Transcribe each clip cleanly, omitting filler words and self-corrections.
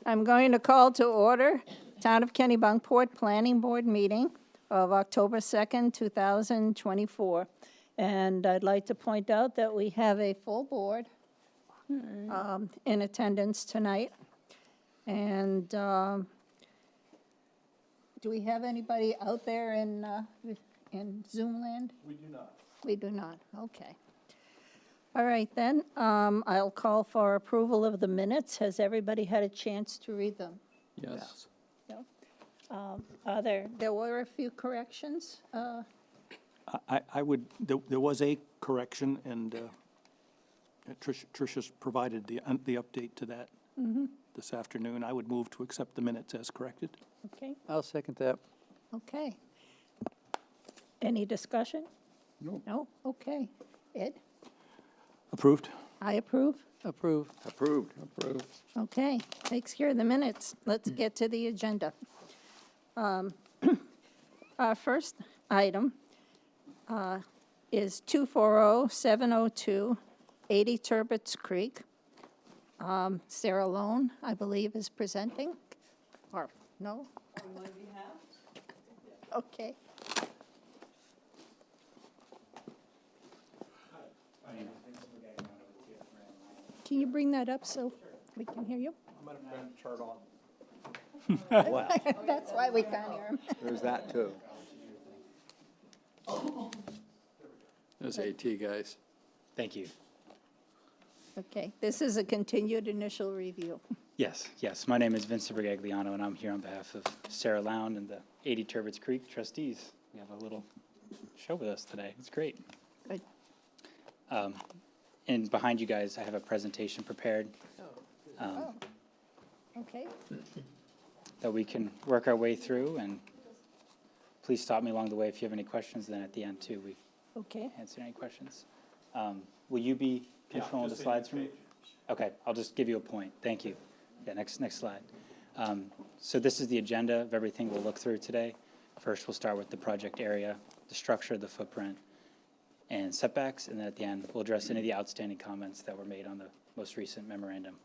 I'm going to call to order Town of Kennebunkport Planning Board meeting of October 2nd, 2024. And I'd like to point out that we have a full board in attendance tonight. And do we have anybody out there in Zoom land? We do not. We do not, okay. All right, then, I'll call for approval of the minutes. Has everybody had a chance to read them? Yes. No? There were a few corrections. I would, there was a correction, and Tricia's provided the update to that this afternoon. I would move to accept the minutes as corrected. Okay, I'll second that. okay. Any discussion? No. No? Okay. Ed? Approved? I approve. Approve. Approved. Approved. Okay, takes care of the minutes. Let's get to the agenda. Our first item is 240702, 80 Turbot's Creek. Sarah Lone, I believe, is presenting, or no? On my behalf? Okay. Can you bring that up so we can hear you? I'm going to print the chart on. That's why we can't hear him. There's that too. Those AT guys. Thank you. Okay, this is a continued initial review. Yes, yes. My name is Vincent Brigagliano, and I'm here on behalf of Sarah Lound and the 80 Turbot's Creek trustees. We have a little show with us today. It's great. Good. And behind you guys, I have a presentation prepared Okay, that we can work our way through. And please stop me along the way if you have any questions. Then at the end, too, we okay. answer any questions. Will you be controlling the slides for me? Okay, I'll just give you a point. Thank you. Yeah, next slide. So this is the agenda of everything we'll look through today. First, we'll start with the project area, the structure, the footprint, and setbacks, and then at the end, we'll address any of the outstanding comments that were made on the most recent memorandum.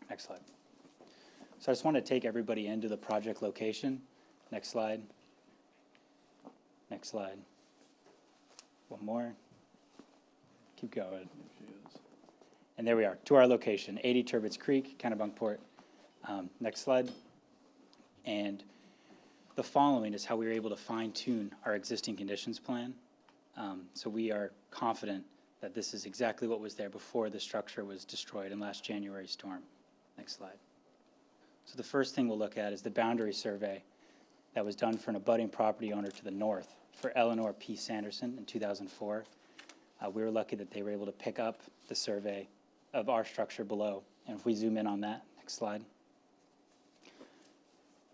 Next slide. So I just want to take everybody into the project location. Next slide. Next slide. One more. Keep going. And there we are, to our location, 80 Turbot's Creek, Kennebunkport. Next slide. And the following is how we were able to fine-tune our existing conditions plan. So we are confident that this is exactly what was there before the structure was destroyed in last January's storm. Next slide. So the first thing we'll look at is the boundary survey that was done for an abutting property owner to the north for Eleanor P. Sanderson in 2004. We were lucky that they were able to pick up the survey of our structure below. And if we zoom in on that, next slide,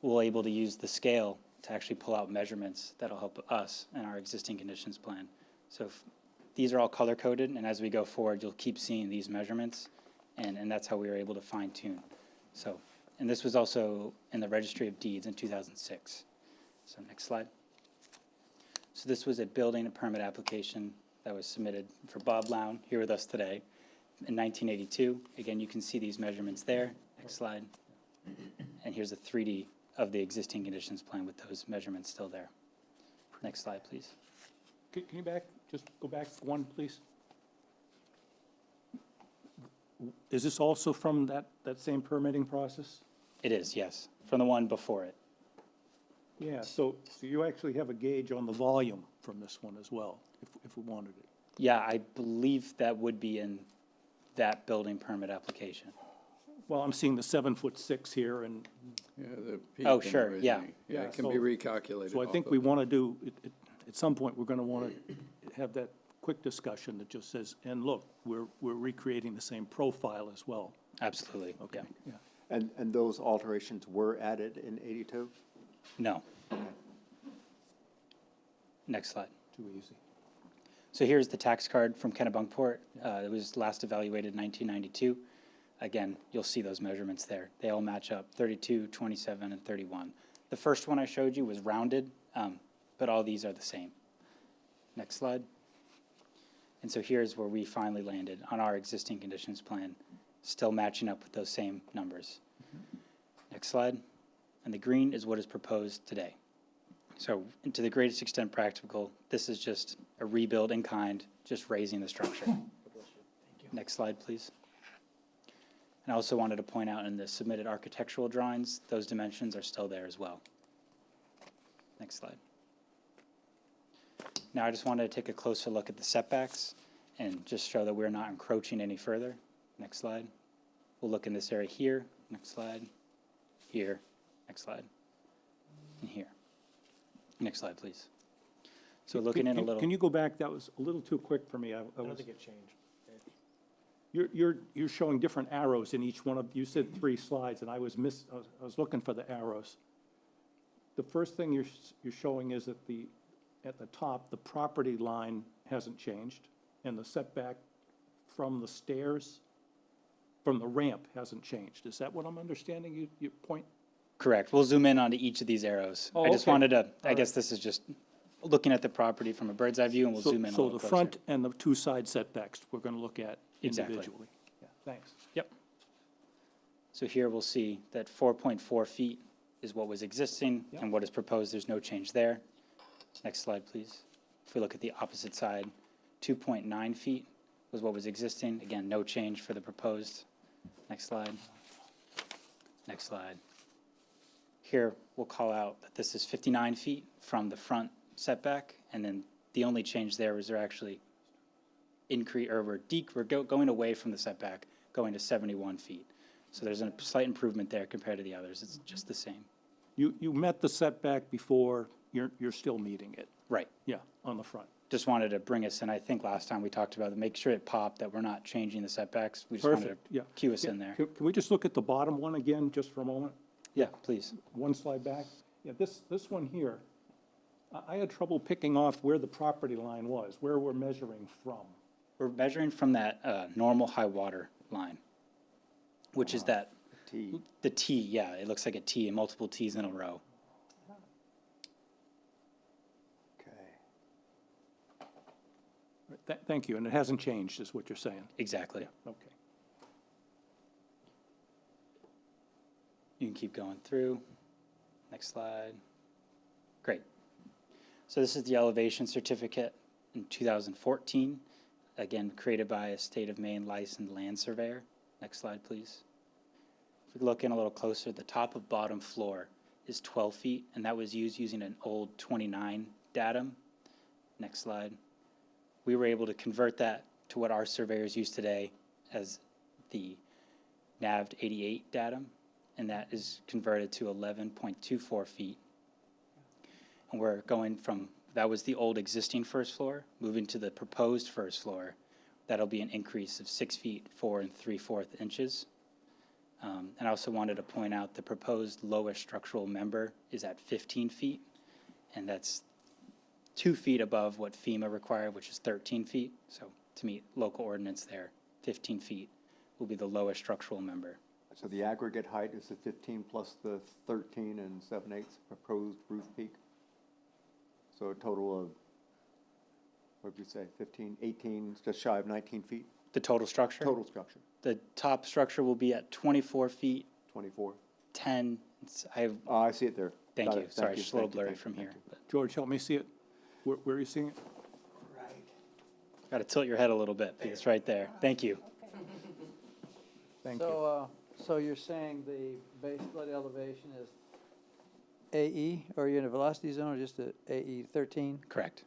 we'll able to use the scale to actually pull out measurements that'll help us in our existing conditions plan. So these are all color-coded, and as we go forward, you'll keep seeing these measurements, and that's how we were able to fine-tune. So, and this was also in the Registry of Deeds in 2006. So next slide. So this was a building permit application that was submitted for Bob Lown, here with us today, in 1982. Again, you can see these measurements there. Next slide. And here's a 3D of the existing conditions plan with those measurements still there. Next slide, please. Can you just go back one, please? Is this also from that same permitting process? It is, yes, from the one before it. Yeah, so you actually have a gauge on the volume from this one as well, if we wanted it. Yeah, I believe that would be in that building permit application. Well, I'm seeing the 7'6" here, and Yeah, the peak Oh, and sure, everything. yeah. Yeah, it can so- be recalculated. so I off think of- we want to do, at some point, we're going to want to have that quick discussion that just says, and look, we're recreating the same profile as well. Absolutely, Okay, yeah. yeah. And those alterations were added in 82? No. Next slide. Too easy. So here's the tax card from Kennebunkport. It was last evaluated in 1992. Again, you'll see those measurements there. They all match up, 32, 27, and 31. The first one I showed you was rounded, but all these are the same. Next slide. And so here's where we finally landed on our existing conditions plan, still matching up with those same numbers. Next slide. And the green is what is proposed today. So to the greatest extent practical, this is just a rebuild in kind, just raising the structure. Next slide, please. And I also wanted to point out in the submitted architectural drawings, those dimensions are still there as well. Next slide. Now I just wanted to take a closer look at the setbacks and just show that we're not encroaching any further. Next slide. We'll look in this area here. Next slide. Here. Next slide. And here. Next slide, please. So looking in a little. Can you go back? That was a little too quick for me. I don't think it changed. You're showing different arrows in each one of, you said 3 slides, and I was looking for the arrows. The first thing you're showing is at the top, the property line hasn't changed, and the setback from the stairs, from the ramp hasn't changed. Is that what I'm understanding you point? Correct. We'll zoom in onto each of these arrows. Oh, I just okay. wanted to, I guess this is just looking at the property from a bird's eye view, and we'll zoom in a So little the closer. front and the 2 side setbacks, we're going to look at Exactly. individually. Yeah, thanks. Yep. So here we'll see that 4.4 feet is what was existing, Yep. and what is proposed, there's no change there. Next slide, please. If we look at the opposite side, 2.9 feet was what was existing. Again, no change for the proposed. Next slide. Next slide. Here, we'll call out that this is 59 feet from the front setback, and then the only change there was they're actually we're going away from the setback, going to 71 feet. So there's a slight improvement there compared to the others. It's just the same. You met the setback before, you're still meeting it. Right. Yeah, on the front. Just wanted to bring us in. I think last time we talked about it, make sure it popped that we're not changing the setbacks. We just wanted Perfect, to yeah. cue us in there. Can we just look at the bottom one again, just for a moment? Yeah, please. 1 slide back. Yeah, this one here, I had trouble picking off where the property line was, where we're measuring from. We're measuring from that normal high water line, which is that, T. the T, yeah, it looks like a T and multiple Ts in a row. Okay. Thank you, and it hasn't changed, is what you're saying? Exactly. Okay. You can keep going through. Next slide. Great. So this is the elevation certificate in 2014, again, created by a state of Maine licensed land surveyor. Next slide, please. If we look in a little closer, the top of bottom floor is 12 feet, and that was used using an old 29 datum. Next slide. We were able to convert that to what our surveyors use today as the NAVD 88 datum, and that is converted to 11.24 feet. And we're going from, that was the old existing first floor, moving to the proposed first floor. That'll be an increase of 6 feet, 4 3/4 inches. And I also wanted to point out the proposed lowest structural member is at 15 feet, and that's 2 feet above what FEMA required, which is 13 feet. So to meet local ordinance there, 15 feet will be the lowest structural member. So the aggregate height is the 15 plus the 13 and 7/8 proposed roof peak? So a total of, what did you say, 15, 18, just shy of 19 feet? The total structure? Total structure, The top structure will be at 24 feet, 24. 10, Oh, I see it there. thank Got you. it. Sorry, it's just a little thank you, blurry thank you, from thank here. you. George, help me see it. Where are you seeing it? Got to tilt your head a little bit, because it's right there. Thank you. Thank you. So you're saying the base flood elevation is AE, or you're in a velocity zone, or just a AE 13? Correct.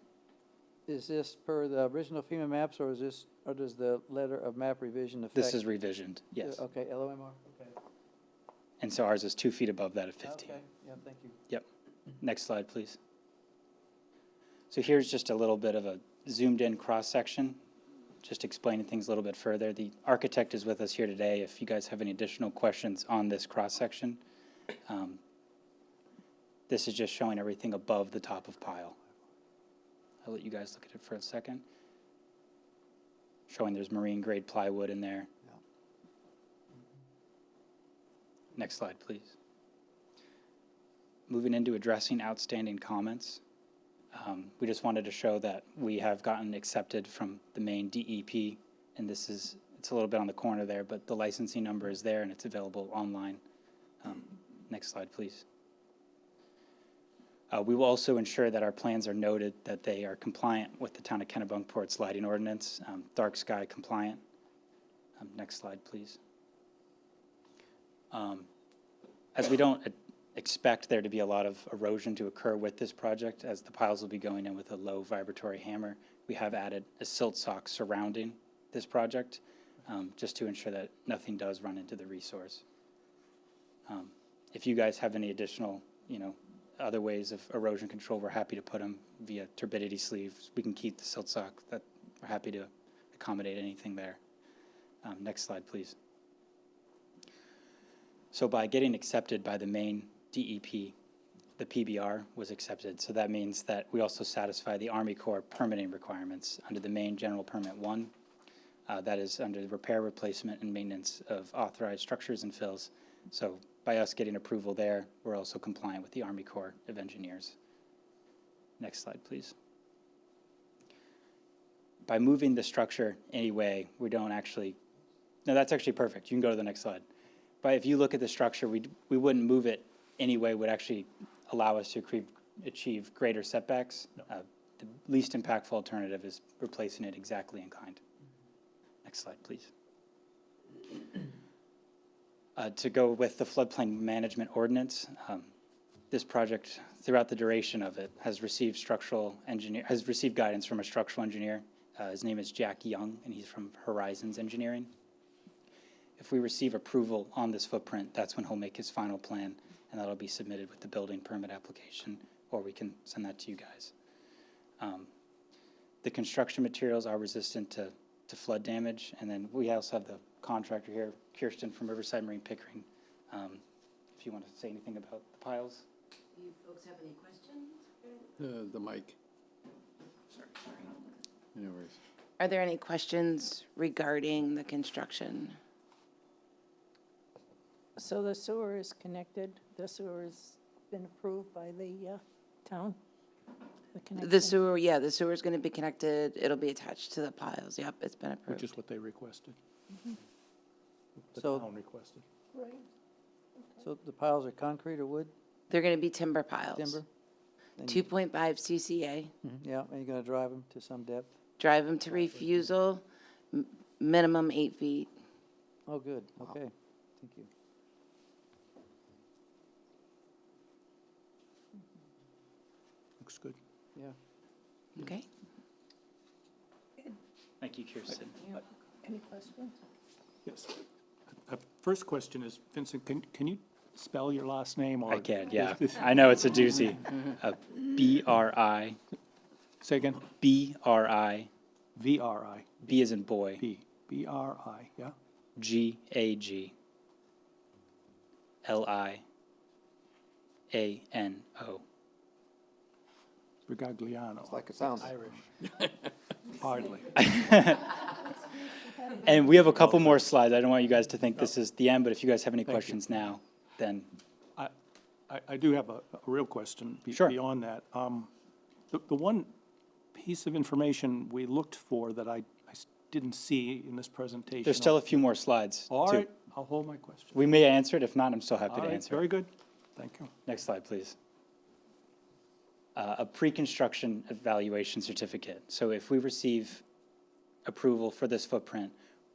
Is this per the original FEMA maps, or is this, or does the letter of map revision affect? This is revisioned, yes. Okay, LOMR, okay. And so ours is 2 feet above that at 15. Okay, yeah, thank you. Yep. Next slide, please. So here's just a little bit of a zoomed-in cross-section, just explaining things a little bit further. The architect is with us here today. If you guys have any additional questions on this cross-section, this is just showing everything above the top of pile. I'll let you guys look at it for a second. Showing there's marine-grade plywood in there. Yeah. Next slide, please. Moving into addressing outstanding comments. We just wanted to show that we have gotten accepted from the Maine DEP, and it's a little bit on the corner there, but the licensing number is there and it's available online. Next Next slide, please. We will also ensure that our plans are noted that they are compliant with the Town of Kennebunkport's lighting ordinance, dark sky compliant. Next slide, please. As we don't expect there to be a lot of erosion to occur with this project, as the piles will be going in with a low vibratory hammer, we have added a silt sock surrounding this project, just to ensure that nothing does run into the resource. If you guys have any additional, other ways of erosion control, we're happy to put them via turbidity sleeves. We can keep the silt sock. That we're happy to accommodate anything there. Next slide, please. So by getting accepted by the main DEP, the PBR was accepted. So that means that we also satisfy the Army Corps permitting requirements under the main General Permit 1. That is under the repair, replacement, and maintenance of authorized structures and fills. So by us getting approval there, we're also compliant with the Army Corps of Engineers. Next slide, please. By moving the structure anyway, we don't actually, no, that's actually perfect. You can go to the next slide. But if you look at the structure, we wouldn't move it anyway, would actually allow us to achieve greater setbacks. The least impactful alternative is replacing it exactly in kind. Next slide, please. To go with the floodplain management ordinance, this project, throughout the duration of it, has received guidance from a structural engineer. His name is Jack Young, and he's from Horizons Engineering. If we receive approval on this footprint, that's when he'll make his final plan, and that'll be submitted with the building permit application, or we can send that to you guys. The construction materials are resistant to flood damage, and then we also have the contractor here, Kirsten from Riverside Marine Pickering. If you want to say anything about the piles. Do you folks have any questions? The mic. Sorry. No worries. Are there any questions regarding the construction? So the sewer is connected, the sewer has been approved by the town? The connection? The sewer's gonna be connected, it'll be attached to the piles, yep, it's been approved. Which is what they requested. The So- town requested. Right. So the piles are concrete or wood, They're gonna be timber piles. timber? And 2.5 CCA, Yeah, and you're gonna drive them to some depth? drive them to refusal, minimum 8 feet. Oh, good, okay, thank you. Looks good. Yeah. Okay? Thank you, Kirsten. Any questions? Yes. First question is, Vincent, can you spell your last name? Or I can, yeah. I know it's a doozy. B-R-I, Say again? B-R-I, V-R-I, B as in boy, P, B-R-I, yeah? G-A-G, L-I-A-N-O. Brigagliano. It's like it sounds. Irish. Hardly. And we have a couple more slides. I don't want you guys to think this is the end, but if you guys have any Thank you. questions now, then I do have a real question Sure. beyond that. The one piece of information we looked for that I didn't see in this presentation. there's still a few more slides, All too. right, I'll hold my question. We may answer it. If not, I'm still happy All to right, answer. very good. Thank you. Next slide, please. A pre-construction evaluation certificate. So if we receive approval for this footprint,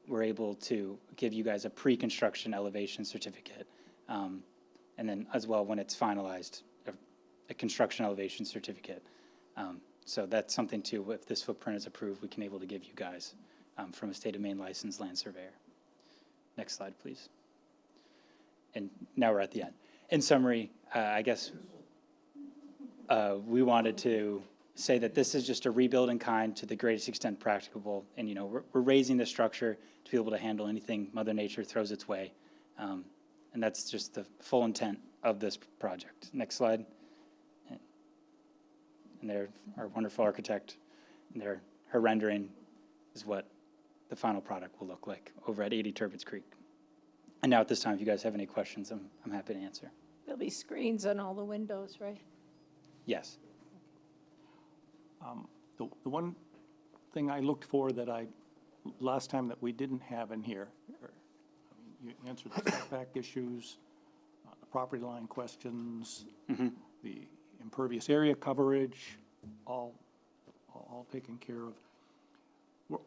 we're able to give you guys a pre-construction elevation certificate. And then as well, when it's finalized, a construction elevation certificate. So that's something too, if this footprint is approved, we can able to give you guys from a state of Maine licensed land surveyor. Next slide, please. And now we're at the end. In summary, I guess we wanted to say that this is just a rebuild in kind to the greatest extent practicable. And, we're raising the structure to be able to handle anything Mother Nature throws its way. And that's just the full intent of this project. Next slide. And there, our wonderful architect, and her rendering is what the final product will look like over at 80 Turbot's Creek. And now at this time, if you guys have any questions, I'm happy to answer. There'll be screens on all the windows, right? Yes. The one thing I looked for that last time that we didn't have in here, you answered the setback issues, the property line questions, the impervious area coverage, all taken care of.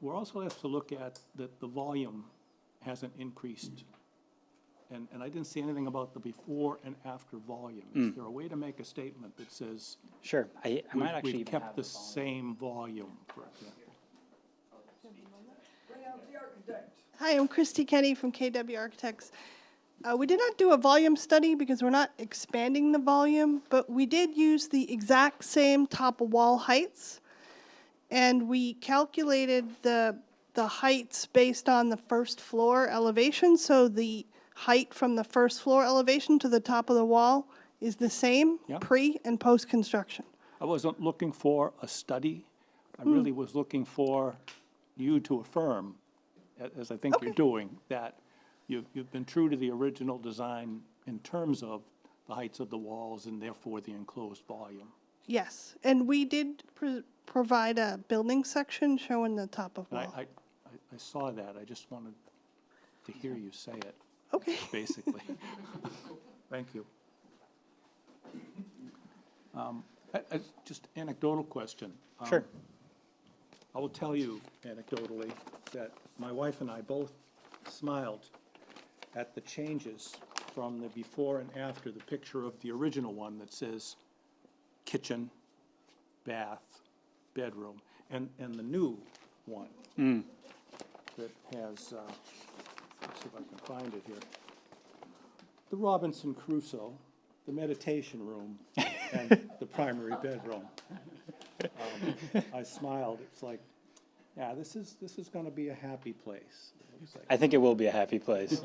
We're also asked to look at that the volume hasn't increased. And I didn't see anything about the before and after volume. Is there a way to make a statement that says Sure, I might actually we've even kept have the the volume. same volume, for example? Hi, I'm Christy Kenny from KW Architects. We did not do a volume study because we're not expanding the volume, but we did use the exact same top of wall heights. And we calculated the heights based on the first floor elevation. So the height from the first floor elevation to the top of the wall is the same Yeah. pre and post construction. I wasn't looking for a study. I really was looking for you to affirm, as I think you're doing, that you've been true to the original design in terms of the heights of the walls and therefore the enclosed volume. Yes, and we did provide a building section showing the top of And wall. I saw that. I just wanted to hear you say it, Okay. basically. Thank you. Just anecdotal question. Sure. I will tell you anecdotally that my wife and I both smiled at the changes from the before and after the picture of the original one that says kitchen, bath, bedroom, and the new one that has, let's see if I can find it here, the Robinson Crusoe, the meditation room, and the primary bedroom. I smiled. It's like, yeah, this is going to be a happy place. It looks like. I think it will be a happy place.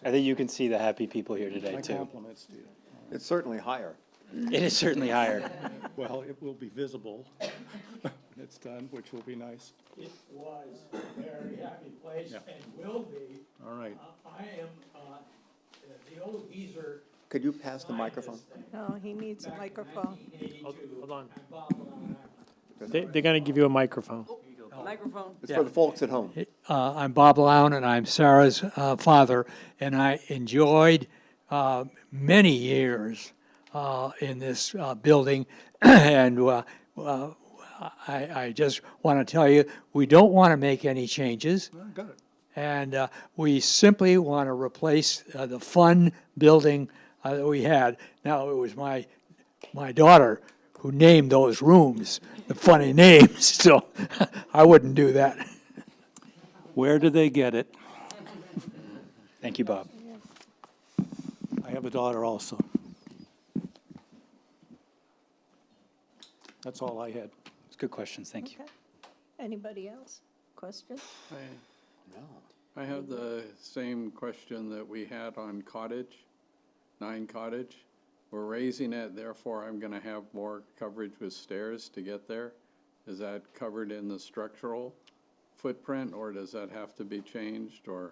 I think you can see the happy people here today, My too. compliments to you. It's certainly higher. It is certainly higher. Well, it will be visible when it's done, which will be nice. It was a very happy place Yeah. and will be. All right. I am, the old geezer. Could you pass the microphone? No, he needs a microphone. Hold on. They're going to give you a microphone. It's for the folks at home. I'm Bob Lown, and I'm Sarah's father, and I enjoyed many years in this building, and I just want to tell you, we don't want to make any changes. Got it. And we simply want to replace the fun building that we had. Now, it was my daughter who named those rooms the funny names, so I wouldn't do that. Where do they get it? Thank you, Bob. I have a daughter also. That's all I had. It's good questions, thank you. Okay. Anybody else? Questions? I have the same question that we had on Cottage, 9 Cottage. We're raising it, therefore I'm gonna have more coverage with stairs to get there. Is that covered in the structural footprint, or does that have to be changed, or?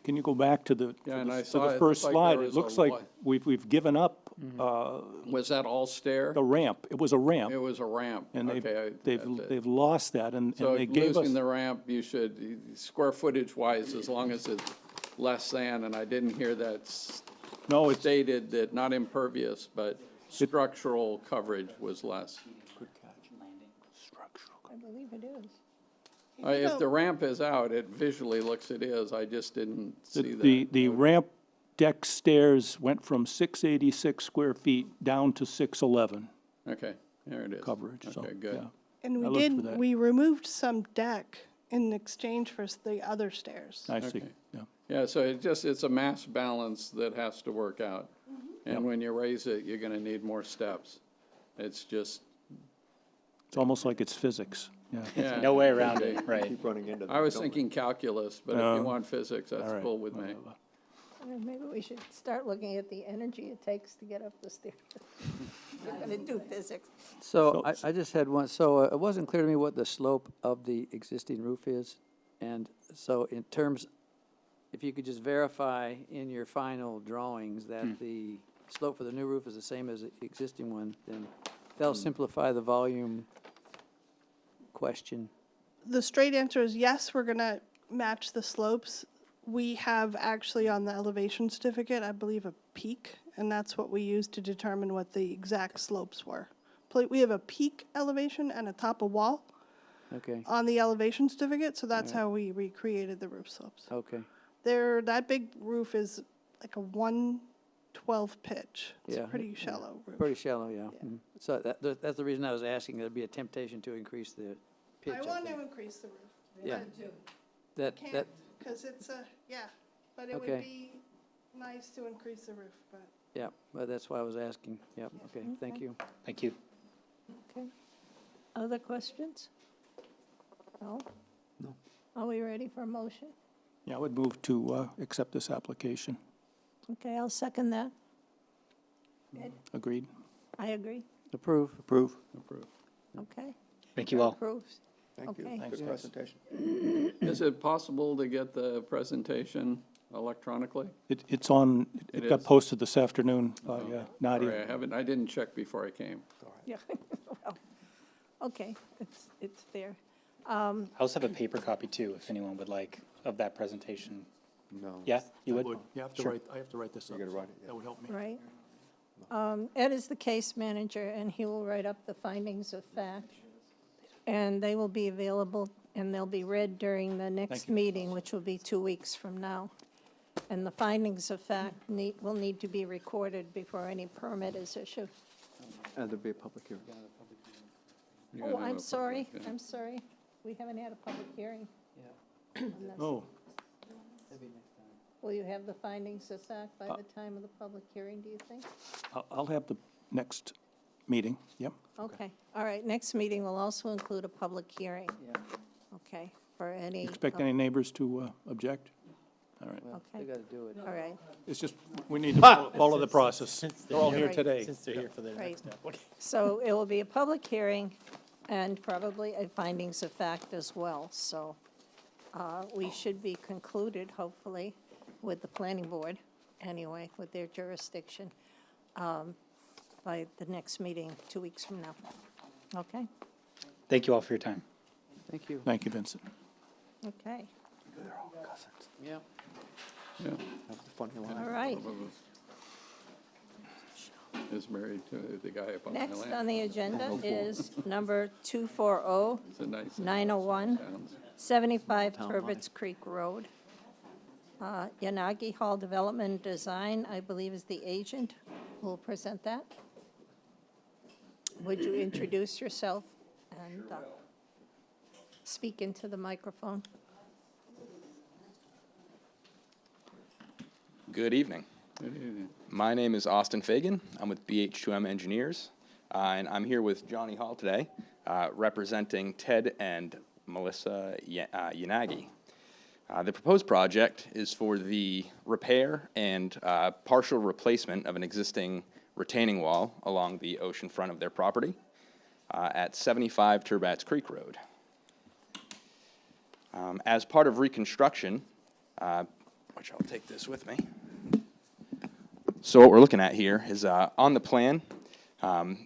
Can you go back to the, Yeah, and I to saw the it first looked like slide? there It was looks a like li- we've given up Was that all stair? the ramp. It was a ramp. It was a ramp, And okay. they've lost that, and So they gave us, losing the ramp, you should, square footage wise, as long as it's less than, and I didn't hear that no, it's, stated that not impervious, but structural coverage was less. I believe it is. If the ramp is out, it visually looks it is, I just didn't see the that. ramp deck stairs went from 686 square feet down to 611 Okay, there it is. coverage, so, Okay, good. yeah. And I looked for that. we removed some deck in exchange for the other stairs. I see, Okay. yeah. Yeah, so it's a mass balance that has to work out. And when you raise it, you're gonna need more steps. It's just, It's almost like it's physics, yeah. yeah. No way around it, right. Keep running into them. I was don't we? thinking calculus, but if No. you want physics, All that's right, cool with me. whatever. Maybe we should start looking at the energy it takes to get up the stairs. We're going to do physics. So I just had one, so it wasn't clear to me what the slope of the existing roof is. And so in terms, if you could just verify in your final drawings that the slope for the new roof is the same as the existing one, then that'll simplify the volume question. The straight answer is yes, we're gonna match the slopes. We have actually on the elevation certificate, I believe, a peak and that's what we used to determine what the exact slopes were. We have a peak elevation and a top of wall Okay, on the elevation certificate, so that's how we recreated the roof slopes. okay. That big roof is like a 1/12 pitch. It's a Yeah, pretty yeah. shallow roof. Pretty shallow, yeah. Mhm. So that's the reason I was asking. There'd be a temptation to increase the pitch, I I want think. to increase the roof. Yeah. Can't, That, because it's but it Okay. would be nice to increase the roof, but. yeah, well, that's why I was asking. Yep, okay, thank you. Thank you. Okay. Other questions? No? No. Are we ready for a motion? Yeah, I would move to accept this application. Okay, I'll second that. Agreed? I agree. Approve. Approve. Okay. Thank you all. Approved. Thank you. Okay. Thanks, Good guys. presentation. Is it possible to get the presentation electronically? It's on, It it got is? posted this afternoon by Sorry, Nadia. I didn't check before I came. Yeah. Well, okay, it's there. I also have a paper copy too, if anyone would like, of that presentation. No. Yeah, you I would? would. You have to Sure. write, I have to write this up. gotta so write it, yeah. That would help me. Right. Ed is the case manager, and he will write up the findings of fact. And they will be available, and they'll be read during the next you. meeting, which will be 2 weeks from now. And the findings of fact will need to be recorded before any permit is issued. And there'll be a public hearing. You gotta Oh, have I'm a sorry, public, yeah. I'm sorry. We haven't had a public hearing. on this. Oh, Will you have the findings of fact by the time of the public hearing, do you think? I'll have the next meeting, yep. Okay, all right, next meeting will also include a public hearing. Okay, for any. Expect any neighbors to object? All right. They Okay, gotta do it. all right, It's just, we need to follow the process. They're all here Right. today. Since they're here for the right. next application. So it will be a public hearing and probably a findings of fact as well. So we should be concluded, hopefully, with the planning board, anyway, with their jurisdiction, by the next meeting, 2 weeks from now. Okay? Thank you all for your time. Thank you. Thank you, Vincent. Okay, Yeah. Yeah, That's the funny line. all right. one of us is married to the guy up on my land. Next on the agenda is number 240-901, It's a nice town. 75 Turbot's Creek Road. Yanagi Hall Development Design, I believe, is the agent who will present that. Would you introduce yourself and speak into the microphone? Good evening. Good evening. My name is Austin Fagan. I'm with BH2M Engineers, and I'm here with Johnny Hall today, representing Ted and Melissa Yanagi. The proposed project is for the repair and partial replacement of an existing retaining wall along the ocean front of their property at 75 Turbats Creek Road. As part of reconstruction, which I'll take this with me. So what we're looking at here is on the plan,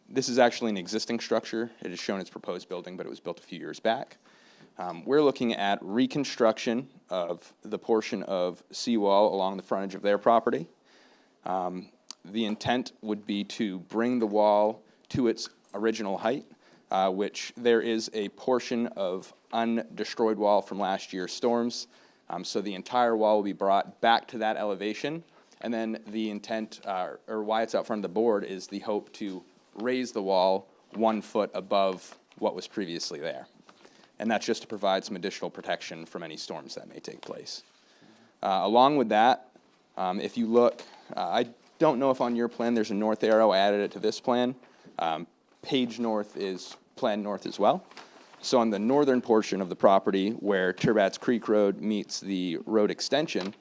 this is actually an existing structure. It is shown as proposed building, but it was built a few years back. We're looking at reconstruction of the portion of seawall along the frontage of their property. The intent would be to bring the wall to its original height, which there is a portion of undestroyed wall from last year's storms. So the entire wall will be brought back to that elevation. And then the intent, or why it's out front of the board, is the hope to raise the wall 1 foot above what was previously there. And that's just to provide some additional protection from any storms that may take place. Along with that, if you look, I don't know if on your plan there's a north arrow. I added it to this plan. Page north is plan north as well. So on the northern portion of the property where Turbats Creek Road meets the road extension,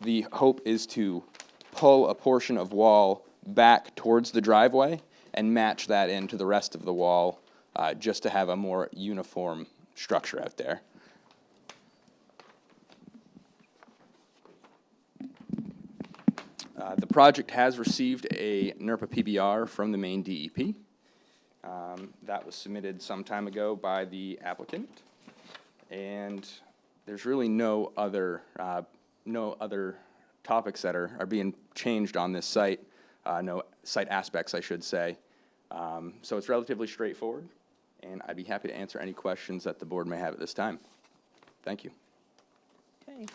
the hope is to pull a portion of wall back towards the driveway and match that into the rest of the wall, just to have a more uniform structure out there. The project has received a NERPA PBR from the Maine DEP. That was submitted some time ago by the applicant. And there's really no other topics that are being changed on this site, no site aspects, I should say. So it's relatively straightforward, and I'd be happy to answer any questions that the board may have at this time. Thank you. Okay.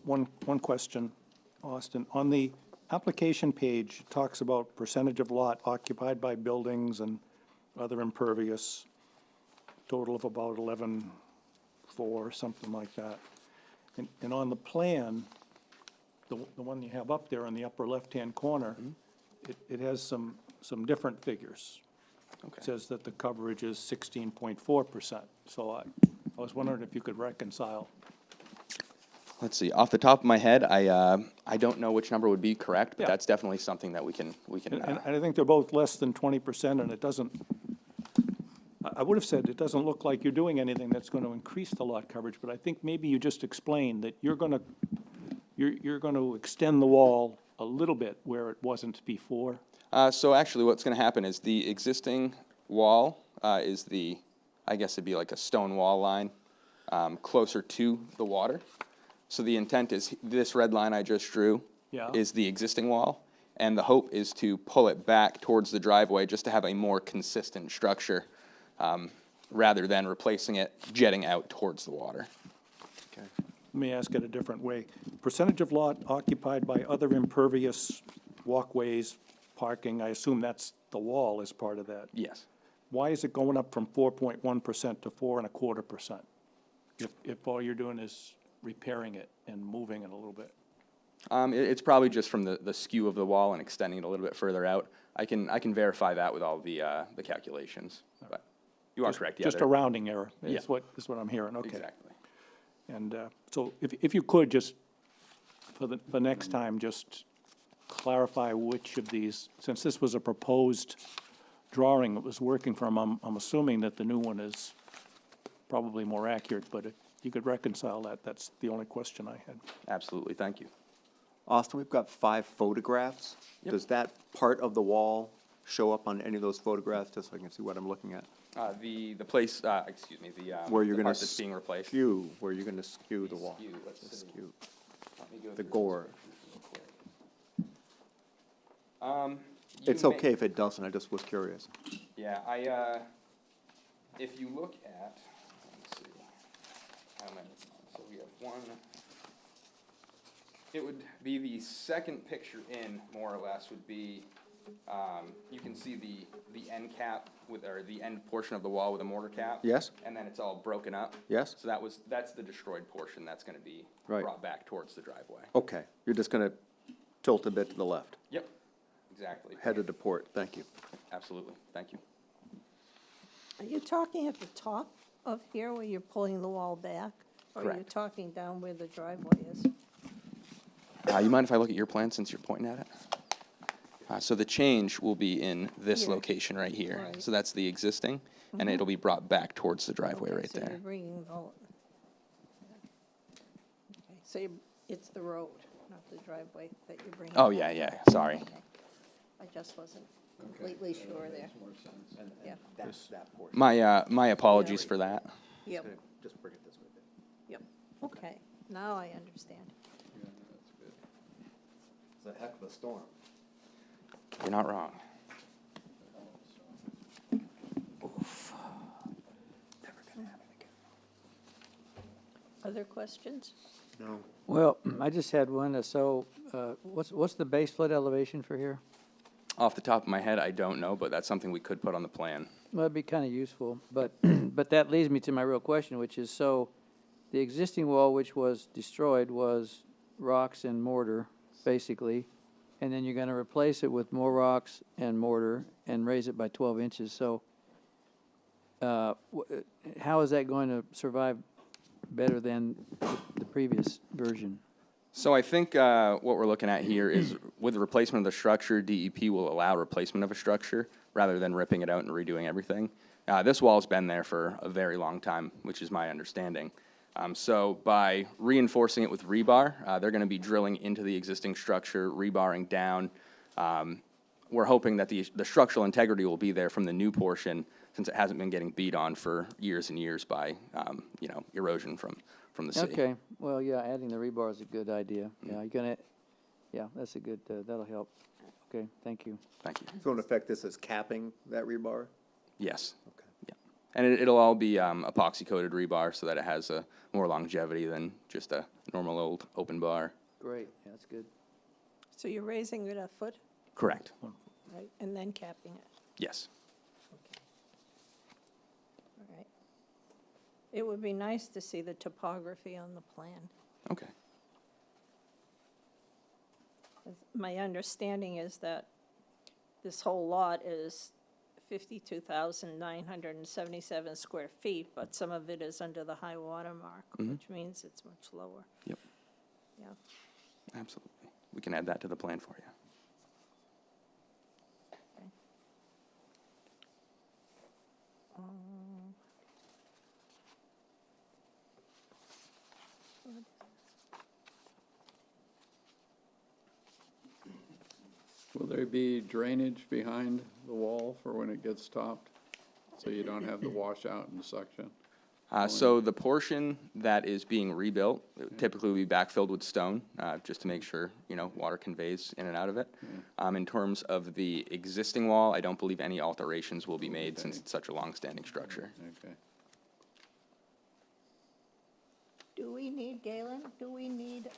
One question, Austin. On the application page, it talks about percentage of lot occupied by buildings and other impervious, total of about 11.4, something like that. And on the plan, the one you have up there in the upper left-hand corner, it has some different figures. Okay. It says that the coverage is 16.4%. So I was wondering if you could reconcile. Let's see, off the top of my head, I don't know which number would be correct, but Yeah. that's definitely something that we can, And I think they're both less than 20%, and it doesn't, I would have said it doesn't look like you're doing anything that's going to increase the lot coverage, but I think maybe you just explained that you're going to extend the wall a little bit where it wasn't before. So actually, what's going to happen is the existing wall is I guess it'd be like a stone wall line closer to the water. So the intent is this red line I just drew Yeah. is the existing wall, and the hope is to pull it back towards the driveway just to have a more consistent structure rather than replacing it jetting out towards the water. Okay. Let me ask it a different way. Percentage of lot occupied by other impervious walkways, parking, I assume that's the wall as part of that. Yes. Why is it going up from 4.1% to 4.25%? If all you're doing is repairing it and moving it a little bit? It's probably just from the skew of the wall and extending it a little bit further out. I can verify that with all the calculations, but you are correct, yeah. Just a rounding error Yeah. is what I'm hearing, okay. Exactly. And so if you could, just for the next time, just clarify which of these, since this was a proposed drawing that was working from, I'm assuming that the new one is probably more accurate, but if you could reconcile that, that's the only question I had. Absolutely, thank you. Austin, we've got 5 photographs. Yep. Does that part of the wall show up on any of those photographs, just so I can see what I'm looking at? The place, excuse me, Where you're the gonna part that's being replaced. Skew, where you're gonna skew the wall. Skew, let's The see. skew. Let me go The through gore. those pictures real quick. It's You may- okay if it doesn't, I just was curious. Yeah, if you look at, let's see, how many, so we have one. It would be the second picture in, more or less, would be, you can see the end cap or the end portion of the wall with a mortar cap. Yes? And then it's all broken up. Yes? So that's the destroyed portion that's gonna be Right. brought back towards the driveway. Okay, you're just gonna tilt a bit to the left, Yep, exactly. headed to port, thank you. Absolutely, thank you. Are you talking at the top of here where you're pulling the wall back? Or are you Correct. talking down where the driveway is? You mind if I look at your plan since you're pointing at it? So the change will be in this Here. location right here. Right. So that's the existing, and it'll be brought back towards the driveway Okay, right so you're there. bringing the, okay, so it's the road, not the driveway that you're bringing. Oh, back. yeah, yeah, sorry. Okay. I just wasn't completely sure there. Yeah, That's that portion. My apologies for that. yep, Just bring it this way. yep, okay, now I understand. It's a heck of a storm. You're not wrong. Other questions? No. Well, I just had one, what's the base flood elevation for here? Off the top of my head, I don't know, but that's something we could put on the plan. Well, it'd be kind of useful, but, but that leads me to my real question, which is, so the existing wall which was destroyed was rocks and mortar, basically, and then you're gonna replace it with more rocks and mortar and raise it by 12 inches, so how is that going to survive better than the previous version? So I think what we're looking at here is with the replacement of the structure, DEP will allow replacement of a structure rather than ripping it out and redoing everything. This wall's been there for a very long time, which is my understanding. So by reinforcing it with rebar, they're going to be drilling into the existing structure, rebarring down. We're hoping that the structural integrity will be there from the new portion, since it hasn't been getting beat on for years and years by, erosion from the sea. Okay, well, yeah, adding the rebar is a good idea. Yeah, you're gonna, yeah, that's a good, that'll help. Okay, thank you. Thank you. So in effect, this is capping that rebar? Yes. Okay. Yeah. And it'll all be epoxy coated rebar so that it has a more longevity than just a normal old open bar. Great, yeah, that's good. So you're raising it a foot, Correct. right, and then capping it? Yes. Okay. All right. It would be nice to see the topography on the plan. Okay. My understanding is that this whole lot is 52,977 square feet, but some of it is under the high water mark, which means it's much lower. Yep. Yeah. Absolutely. We can add that to the plan for you. Okay. Will there be drainage behind the wall for when it gets topped? So you don't have the washout and suction? So the portion that is being rebuilt typically will be backfilled with stone, just to make sure, water conveys in and out of it. In terms of the existing wall, I don't believe any alterations will be made since it's such a long-standing structure. Okay. Do we need, Galen, do we need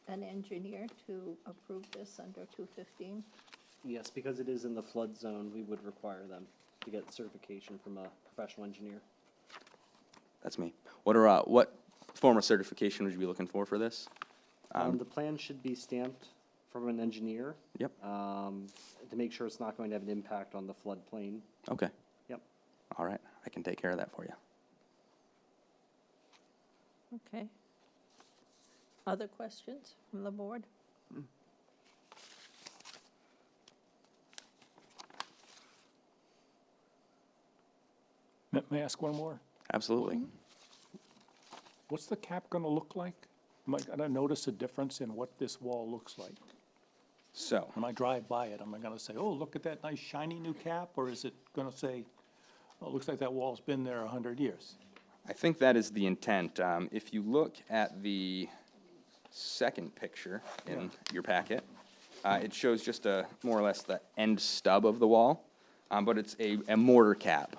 an engineer to approve this under 215? Yes, because it is in the flood zone, we would require them to get certification from a professional engineer. That's me. What form of certification would you be looking for this? The plan should be stamped from an engineer. Yep. To make sure it's not going to have an impact on the floodplain. Okay. Yep. All right. I can take care of that for you. Okay. Other questions from the board? May I ask one more? Absolutely. What's the cap gonna look like? Am I gonna notice a difference in what this wall looks like? So, When I drive by it, am I gonna say, oh, look at that nice shiny new cap? Or is it gonna say, oh, it looks like that wall's been there 100 years? I think that is the intent. If you look at the second picture in your packet, it shows just more or less the end stub of the wall, but it's a mortar cap.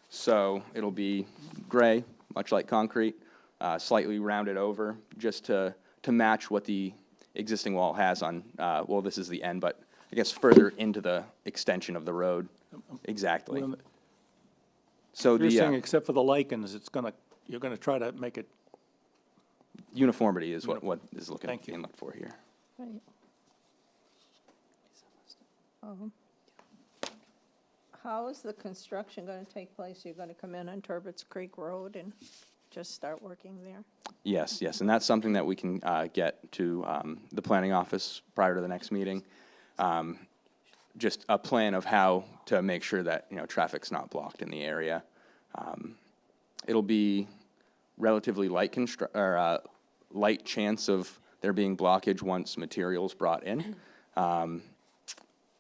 So it'll be gray, much like concrete, slightly rounded over, just to match what the existing wall has on, well, this is the end, but I guess further into the extension of the road. Exactly. Well, So You're saying the except for the lichens, you're gonna try to make it, uniformity is what is Thank you. being looked for here. Right. How is the construction going to take place? You're going to come in on Turbots Creek Road and just start working there? Yes, and that's something that we can get to the planning office prior to the next meeting. Just a plan of how to make sure that, traffic's not blocked in the area. It'll be relatively light chance of there being blockage once material's brought in.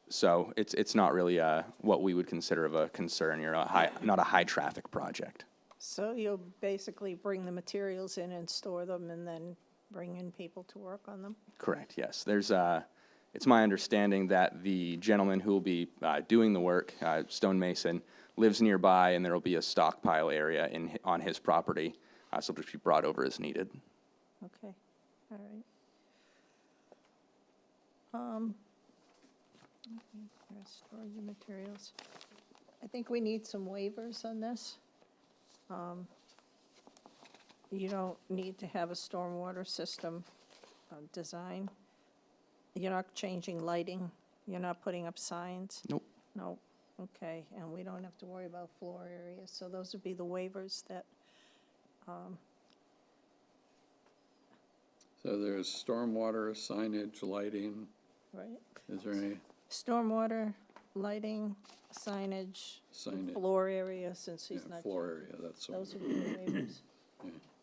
So it's not really what we would consider of a concern. You're not a high traffic project. So you'll basically bring the materials in and store them and then bring in people to work on them? Correct, yes. It's my understanding that the gentleman who will be doing the work, stonemason, lives nearby, and there will be a stockpile area on his property, so it'll just be brought over as needed. Okay, all right. Okay, store your materials. I think we need some waivers on this. You don't need to have a stormwater system design. You're not changing lighting. You're not putting up signs. Nope. No, okay, and we don't have to worry about floor areas, so those would be the waivers that, So there's stormwater, signage, lighting. right? Is there any Stormwater, lighting, signage, signage? floor area, since he's Yeah, not. floor area, that's. Those would be the waivers.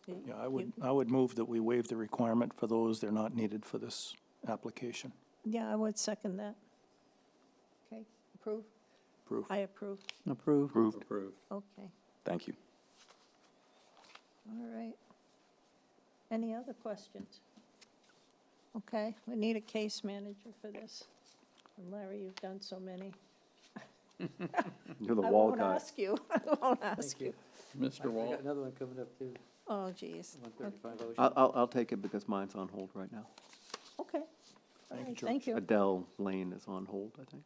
You- yeah, you- I would move that we waive the requirement for those. They're not needed for this application. Yeah, I would second that. Okay, approve. Approve. I approve. Approve. Approved. Okay, Thank you. all right. Any other questions? Okay, we need a case manager for this. And Larry, you've done so many. You're the I wall won't guy. ask you, I won't ask you. Mr. I Wall? got another one coming up too, Oh, geez. 135 Ocean. I'll take it because mine's on hold right now. Okay. All right, thank you. Adele Lane is on hold, I think.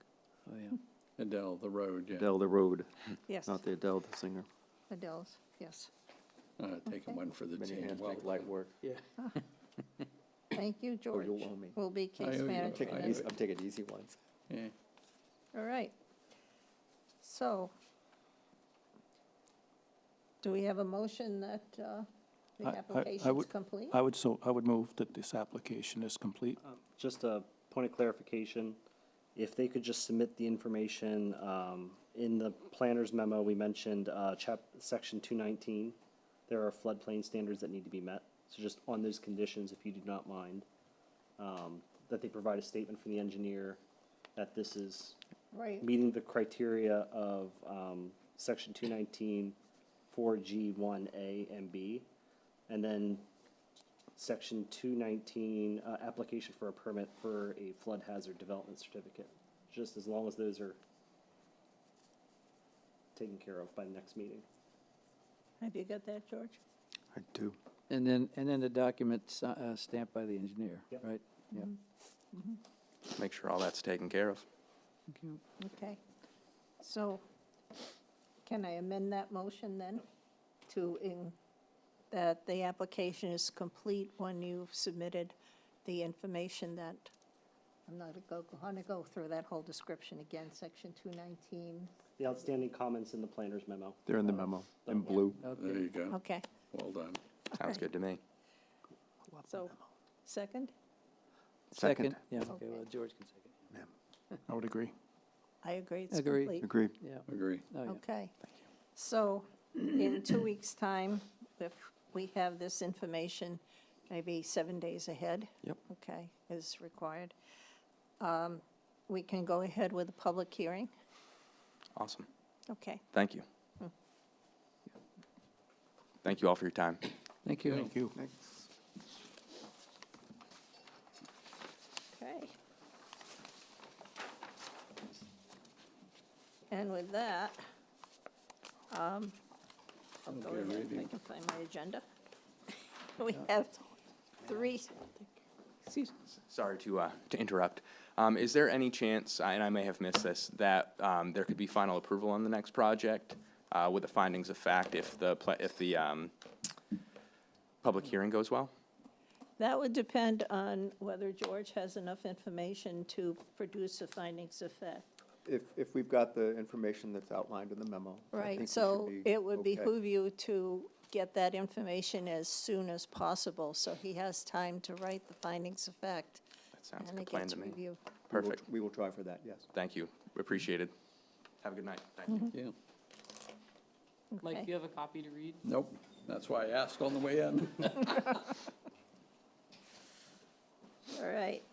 Oh, yeah. Adele, the road, yeah. Adele the road, Yes, not the Adele the singer. Adele's, yes. Taking one for the Many team. hands Well make light done. work. Yeah. Thank you, George. you'll owe me. Will be I owe case you. manager. I owe then. you. I'm taking easy ones. Yeah. All right. So, do we have a motion that the application is complete? I would move that this application is complete. Just a point of clarification, if they could just submit the information, in the planner's memo, we mentioned, section 219, there are floodplain standards that need to be met. So just on those conditions, if you do not mind, that they provide a statement from the engineer that this is Right, meeting the criteria of section 219, 4G 1A and B, and then section 219, application for a permit for a flood hazard development certificate, just as long as those are taken care of by the next meeting. have you got that, George? I do. And then the document stamped by the engineer, Yep. right? Yeah. Make sure all that's taken care of. Thank you. Okay. So, can I amend that motion then that the application is complete when you've submitted the information that, I'm not gonna go through that whole description again, section 219. The outstanding comments in the planner's memo. They're in the memo, in blue. There you go. Okay, Well done. Sounds good to me. so, second? Second, yeah, okay, Okay. well, George can second. I would agree. I agree, it's Agree. complete. Agreed. Yeah. Agree. Oh, yeah. Okay. So, in 2 weeks' time, if we have this information, maybe 7 days ahead. Yep. Okay, is required. We can go ahead with a public hearing. Awesome. Okay, Thank you. Thank you all for your time. Thank you. Thank you. okay. And with that, I'll go Okay, ahead, if I reading. can find my agenda. We have three, excuse me. Sorry to interrupt. Is there any chance, and I may have missed this, that there could be final approval on the next project with the findings of fact if the public hearing goes well? That would depend on whether George has enough information to produce the findings of fact. If we've got the information that's outlined in the memo, I think we Right, should so be it would okay. behoove you to get that information as soon as possible, so he has time to write the findings of fact. That sounds like And a it plan gets to me. reviewed. Perfect. We will try for that, yes. Thank you. Appreciated. Have a good night. Thank you. Yeah. Okay. you have a copy to read? Nope. That's why I asked on the way in. All right,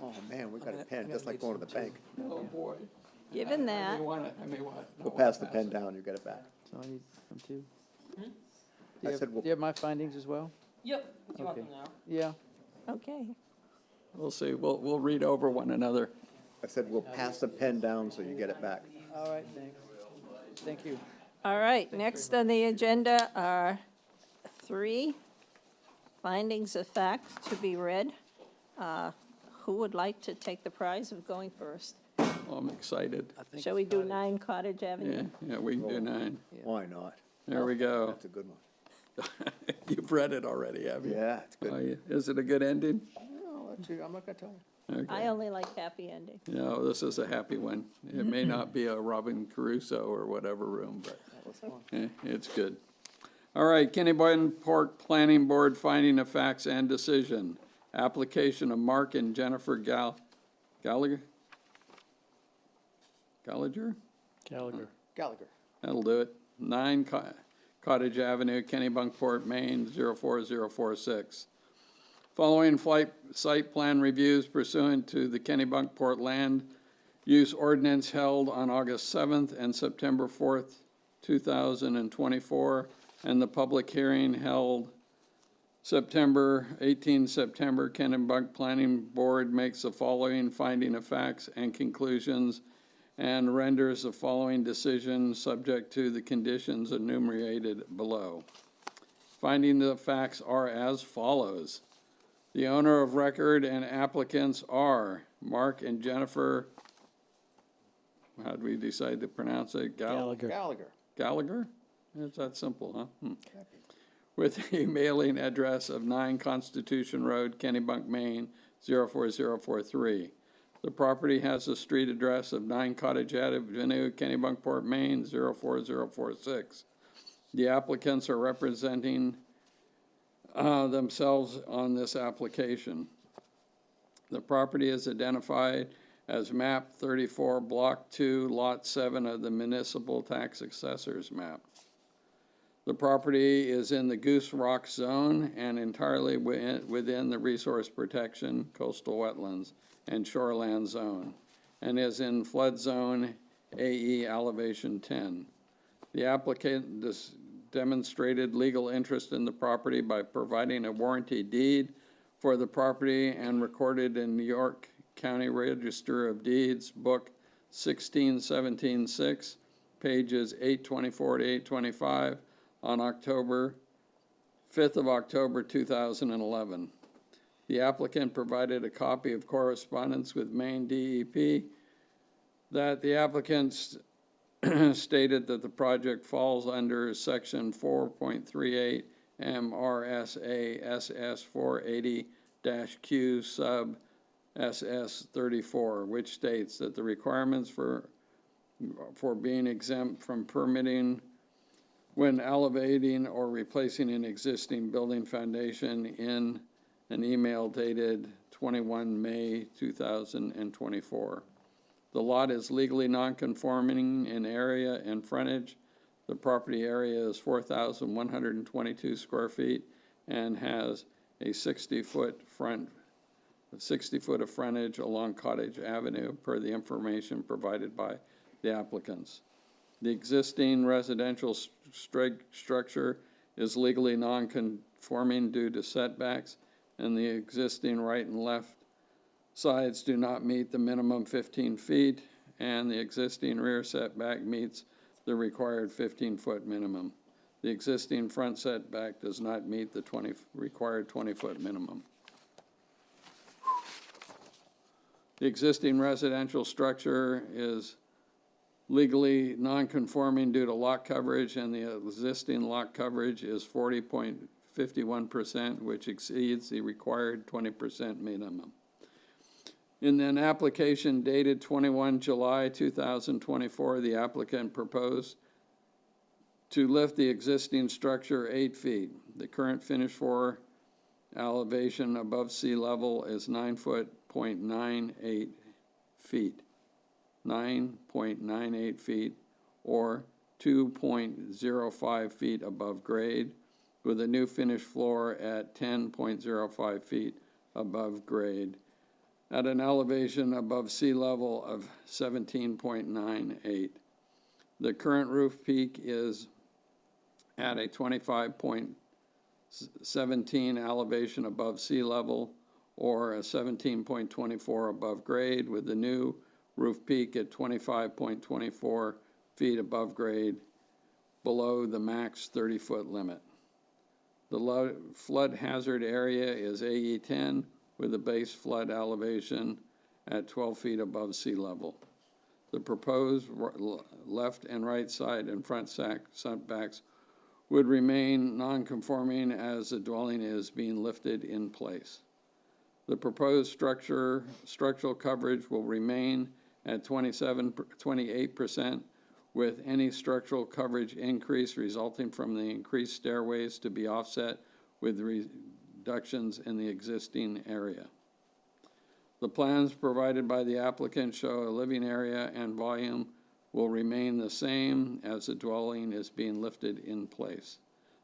Oh, man, we got a pen, just like going to the bank. Oh, boy. given that, I may want it. We'll pass the pen down, you get it back. So I need some too. I Do you have, said we'll- do you have my findings as well? Yep, do you want Okay. them now? Yeah. okay, We'll see. We'll read over one another. I said we'll pass the pen down so you get it back. All right, thanks. Thank you. all right, next on the agenda are three findings of fact to be read. Who would like to take the prize of going first? Oh, I'm excited. Shall we do 9 Cottage Avenue? Yeah, we can do 9. Why not? There we go. That's a good one. You've read it already, have you? Yeah, it's Oh, good. yeah. Is it a good ending? No, that's you, I'm not gonna tell you. Okay. I only like happy ending. No, this is a happy one. It may not be a Robin Crusoe or whatever room, but That was fun. it's good. All right, Kennebunkport Planning Board finding of facts and decision. Application of Mark and Jennifer Gallagher? Gallagher. Gallagher. That'll do it. 9 Cottage Avenue, Kennebunkport, Maine, 04046. Following site plan reviews pursuant to the Kennebunkport Land use ordinance held on August 7th and September 4th, 2024, and the public hearing held September. Kennebunk Planning Board makes the following finding of facts and conclusions and renders the following decision subject to the conditions enumerated below. Finding the facts are as follows. The owner of record and applicants are Mark and Jennifer, how do we decide to pronounce it? Gallagher. Gallagher? It's that simple, huh? With a mailing address of 9 Constitution Road, Kennebunk, Maine, 04043. The property has a street address of 9 Cottage Avenue, Kennebunkport, Maine, 04046. The applicants are representing themselves on this application. The property is identified as map 34, block 2, lot 7 of the municipal tax assessor's map. The property is in the Goose Rock zone and entirely within the resource protection, coastal wetlands, and shoreland zone, and is in flood zone AE elevation 10. The applicant demonstrated legal interest in the property by providing a warranty deed for the property and recorded in New York County Register of Deeds, book 16176, pages 824 to 825, on October 5th of October 2011. The applicant provided a copy of correspondence with Maine DEP that the applicant stated that the project falls under section 4.38 MRSA SS 480-Q sub SS 34, which states that the requirements for being exempt from permitting when elevating or replacing an existing building foundation in an email dated 21 May 2024. The lot is legally non-conforming in area and frontage. The property area is 4,122 square feet and has a 60-foot of frontage along Cottage Avenue per the information provided by the applicants. The existing residential structure is legally non-conforming due to setbacks, and the existing right and left sides do not meet the minimum 15 feet, and the existing rear setback meets the required 15-foot minimum. The existing front setback does not meet the required 20-foot minimum. The existing residential structure is legally non-conforming due to lot coverage, and the existing lot coverage is 40.51%, which exceeds the required 20% minimum. In an application dated 21 July 2024, the applicant proposed to lift the existing structure 8 feet. The current finished floor elevation above sea level is 9.98 feet. 9.98 feet, or 2.05 feet above grade, with a new finished floor at 10.05 feet above grade, at an elevation above sea level of 17.98. The current roof peak is at a 25.17 elevation above sea level, or a 17.24 above grade, with the new roof peak at 25.24 feet above grade, below the max 30-foot limit. The flood hazard area is AE 10, with a base flood elevation at 12 feet above sea level. The proposed left and right side and front setbacks would remain non-conforming as the dwelling is being lifted in place. The proposed structural coverage will remain at 28%, with any structural coverage increase resulting from the increased stairways to be offset with reductions in the existing area. The plans provided by the applicant show a living area and volume will remain the same as the dwelling is being lifted in place.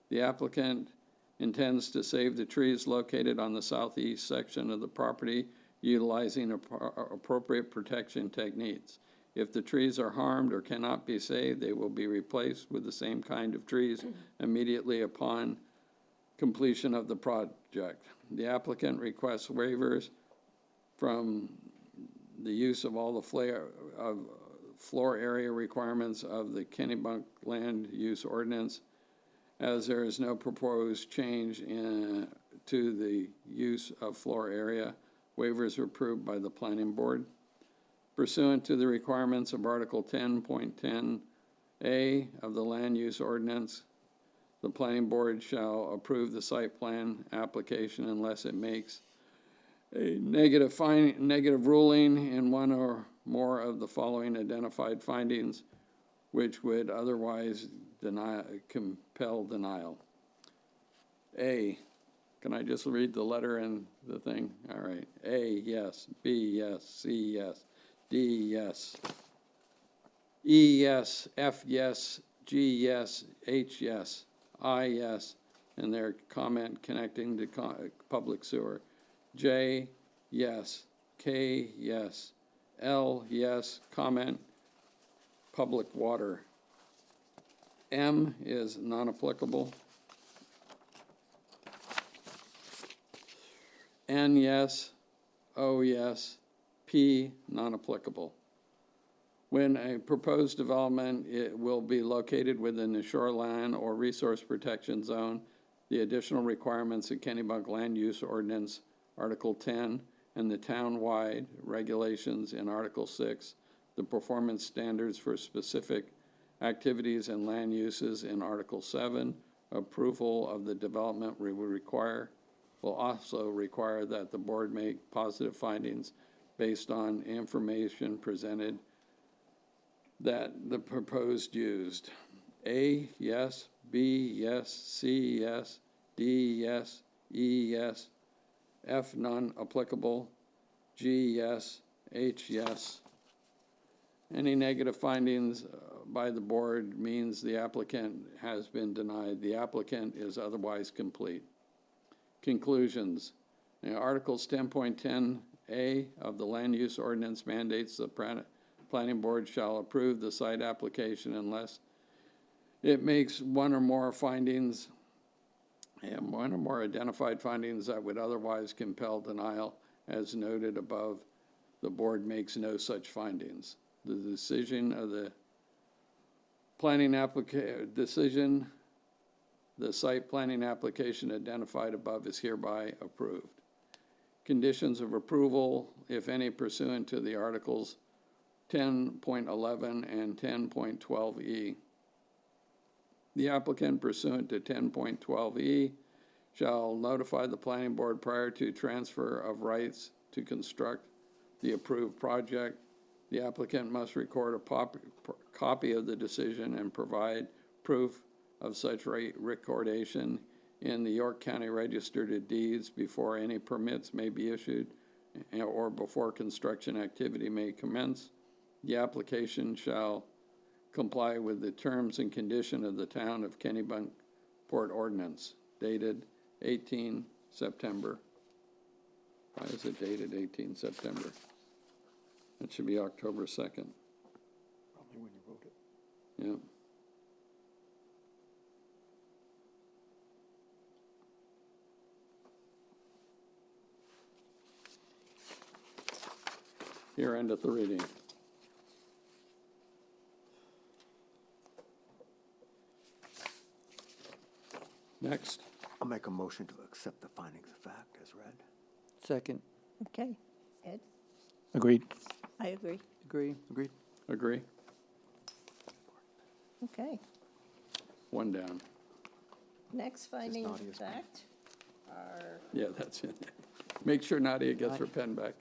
The applicant intends to save the trees located on the southeast section of the property utilizing appropriate protection techniques. If the trees are harmed or cannot be saved, they will be replaced with the same kind of trees immediately upon completion of the project. The applicant requests waivers from the use of all the floor area requirements of the Kennebunk Land Use Ordinance, as there is no proposed change to the use of floor area. Waivers are approved by the planning board. Pursuant to the requirements of Article 10.10A of the Land Use Ordinance, the planning board shall approve the site plan application unless it makes a negative ruling in one or more of the following identified findings, which would otherwise compel denial. A, can I just read the letter and the thing? All right. A, yes. B, yes. C, yes. D, yes. E, yes. F, yes. G, yes. H, yes. I, yes. And their comment connecting to public sewer. J, yes. K, yes. L, yes. Comment, public water. M is non-applicable. N, yes. O, yes. P, non-applicable. When a proposed development, it will be located within the shoreline or resource protection zone, the additional requirements of Kennebunk Land Use Ordinance, Article 10, and the town-wide regulations in Article 6, the performance standards for specific activities and land uses in Article 7, approval of the development will also require that the board make positive findings based on information presented that the proposed used. A, yes. B, yes. C, yes. D, yes. E, yes. F, non-applicable. G, yes. H, yes. Any negative findings by the board means the applicant has been denied. The applicant is otherwise complete. Conclusions. Now, Articles 10.10A of the Land Use Ordinance mandates the planning board shall approve the site application unless it makes one or more findings and one or more identified findings that would otherwise compel denial. As noted above, the board makes no such findings. The decision of the the site planning application identified above is hereby approved. Conditions of approval, if any, pursuant to the Articles 10.11 and 10.12E. The applicant pursuant to 10.12E shall notify the planning board prior to transfer of rights to construct the approved project. The applicant must record a copy of the decision and provide proof of such recordation in the York County Register of Deeds before any permits may be issued or before construction activity may commence. The application shall comply with the terms and condition of the Town of Kennebunkport Ordinance, dated 18 September. Why is it dated 18 September? It should be October 2nd. Probably when you wrote it. Yeah. Here, endeth the reading. Next. I'll make a motion to accept the findings of fact as read. Second. Okay. Ed? Agreed. I agree. Agree. Agreed. Agree. Okay. One down. Next finding of Nadia's pen. fact are Yeah, that's it. Make sure Nadia gets her pen back.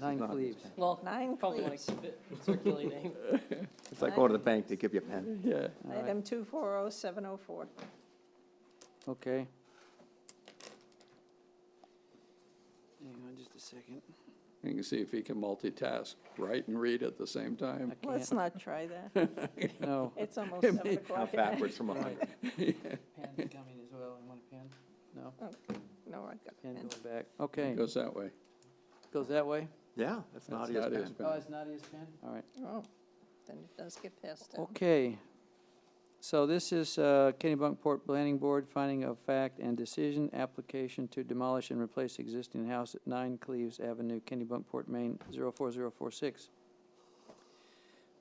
9 Cleves. Well, nine, probably want please. to keep it circulating. It's like going to the bank, they give you a pen. Yeah. Item 240704. Okay. Hang on just a second. You can see if he can multitask, write and read at the same time. Let's not try that. No. It's almost 7 Count o'clock at night. backwards from 100. Pen coming as well. You want a pen? No. No, I've got a Pen pen. going back. Okay. Goes that way. Goes that way? Yeah, that's Nadia's Nadia's pen. pen. Oh, it's Nadia's pen? All right. Oh, then it does get passed down. Okay. So this is Kennebunkport Planning Board, finding of fact and decision, application to demolish and replace existing house at 9 Cleves Avenue, Kennebunkport, Maine, 04046.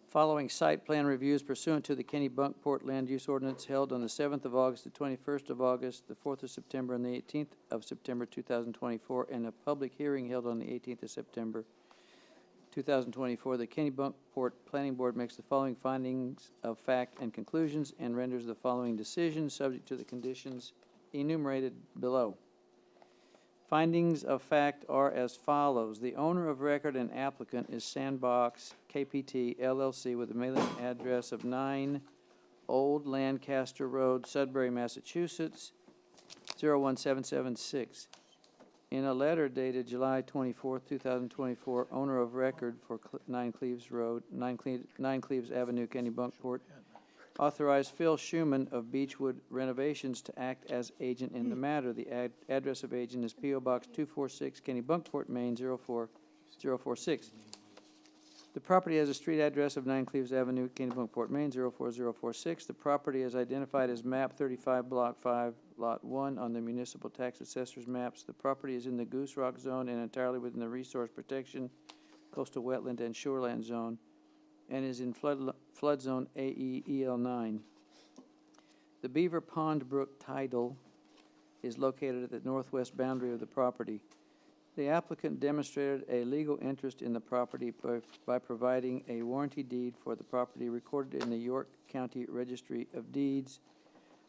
Following site plan reviews pursuant to the Kennebunkport Land Use Ordinance held on the 7th of August, the 21st of August, the 4th of September, and the 18th of September 2024, and a public hearing held on the 18th of September 2024, the Kennebunkport Planning Board makes the following findings of fact and conclusions and renders the following decisions subject to the conditions enumerated below. Findings of fact are as follows. The owner of record and applicant is Sandbox KPT LLC with a mailing address of 9 Old Lancaster Road, Sudbury, Massachusetts, 01776. In a letter dated July 24, 2024, owner of record for 9 Cleves Road, 9 Cleves Avenue, Kennebunkport, authorized Phil Schuman of Beechwood Renovations to act as agent in the matter. The address of agent is P.O. Box 246, Kennebunkport, Maine, 04046. The property has a street address of 9 Cleves Avenue, Kennebunkport, Maine, 04046. The property is identified as map 35, block 5, lot 1 on the municipal tax assessor's maps. The property is in the Goose Rock zone and entirely within the resource protection, coastal wetland, and shoreland zone, and is in flood zone AEEL 9. The Beaver Pond Brook Tidal is located at the northwest boundary of the property. The applicant demonstrated a legal interest in the property by providing a warranty deed for the property recorded in the York County Registry of Deeds,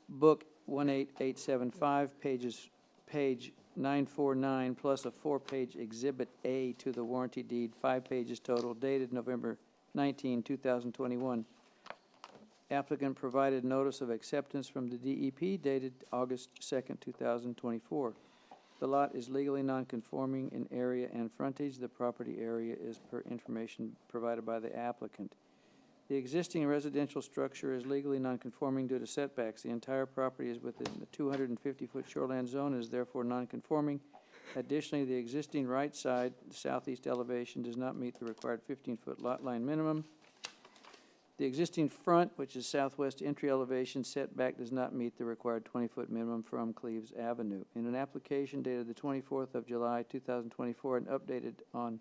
Book 18875, page 949, plus a 4-page Exhibit A to the warranty deed, 5 pages total, dated November 19, 2021. Applicant provided notice of acceptance from the DEP dated August 2nd, 2024. The lot is legally nonconforming in area and frontage. The property area is per information provided by the applicant. The existing residential structure is legally nonconforming due to setbacks. The entire property is within the 250-foot shoreland zone and is therefore nonconforming. Additionally, the existing right side, the southeast elevation, does not meet the required 15-foot lot line minimum. The existing front, which is southwest entry elevation setback, does not meet the required 20-foot minimum from Cleves Avenue. In an application dated the 24th of July, 2024, and updated on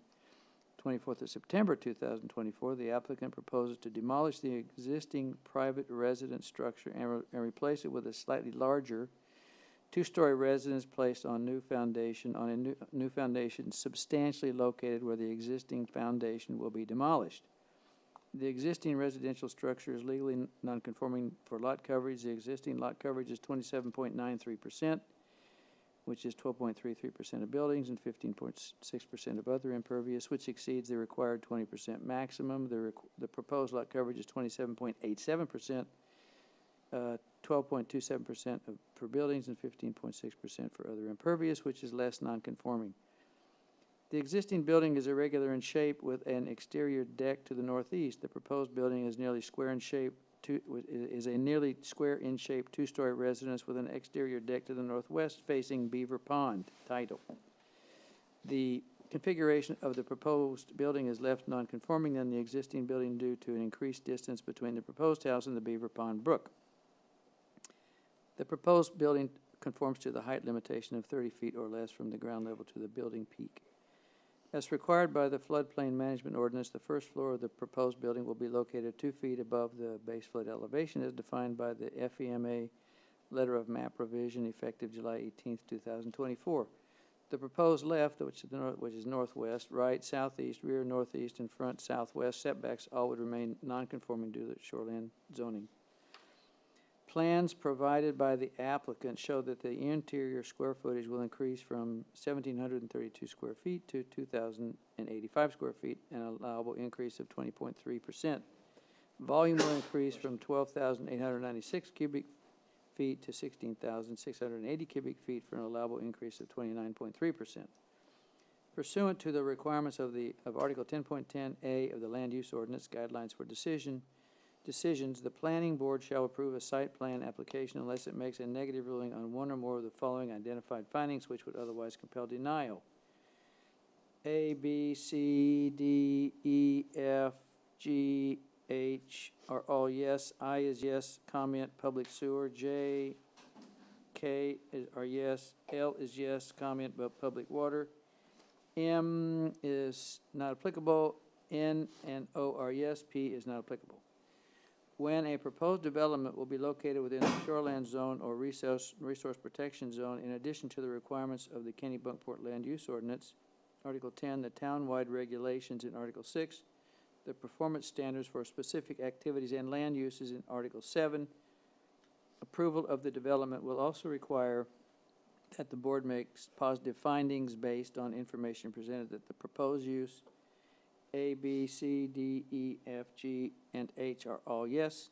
24th of September, 2024, the applicant proposes to demolish the existing private residence structure and replace it with a slightly larger 2-story residence placed on a new foundation substantially located where the existing foundation will be demolished. The existing residential structure is legally nonconforming for lot coverage. The existing lot coverage is 27.93%, which is 12.33% of buildings and 15.6% of other impervious, which exceeds the required 20% maximum. The proposed lot coverage is 27.87%, 12.27% for buildings and 15.6% for other impervious, which is less nonconforming. The existing building is irregular in shape with an exterior deck to the northeast. The proposed building is nearly square in shape. Is a nearly square in shape 2-story residence with an exterior deck to the northwest facing Beaver Pond Tidal. The configuration of the proposed building is left nonconforming than the existing building due to an increased distance between the proposed house and the Beaver Pond Brook. The proposed building conforms to the height limitation of 30 feet or less from the ground level to the building peak. As required by the floodplain management ordinance, the first floor of the proposed building will be located 2 feet above the base flood elevation as defined by the FEMA letter of map revision effective July 18, 2024. The proposed left, which is northwest, right, southeast, rear, northeast, and front southwest setbacks all would remain nonconforming due to the shoreline zoning. Plans provided by the applicant show that the interior square footage will increase from 1,732 square feet to 2,085 square feet, an allowable increase of 20.3%. Volume will increase from 12,896 cubic feet to 16,680 cubic feet for an allowable increase of 29.3%. Pursuant to the requirements of Article 10.10A of the Land Use Ordinance Guidelines for Decisions, the planning board shall approve a site plan application unless it makes a negative ruling on one or more of the following identified findings which would otherwise compel denial. A, B, C, D, E, F, G, H are all yes. I is yes, comment, public sewer. J, K are yes. L is yes, comment, but public water. M is not applicable. N and O are yes. P is not applicable. When a proposed development will be located within a shoreland zone or resource protection zone, in addition to the requirements of the Kennebunkport Land Use Ordinance, Article 10, the town-wide regulations in Article 6, the performance standards for specific activities and land uses in Article 7, approval of the development will also require that the board makes positive findings based on information presented that the proposed use A, B, C, D, E, F, G, and H are all yes.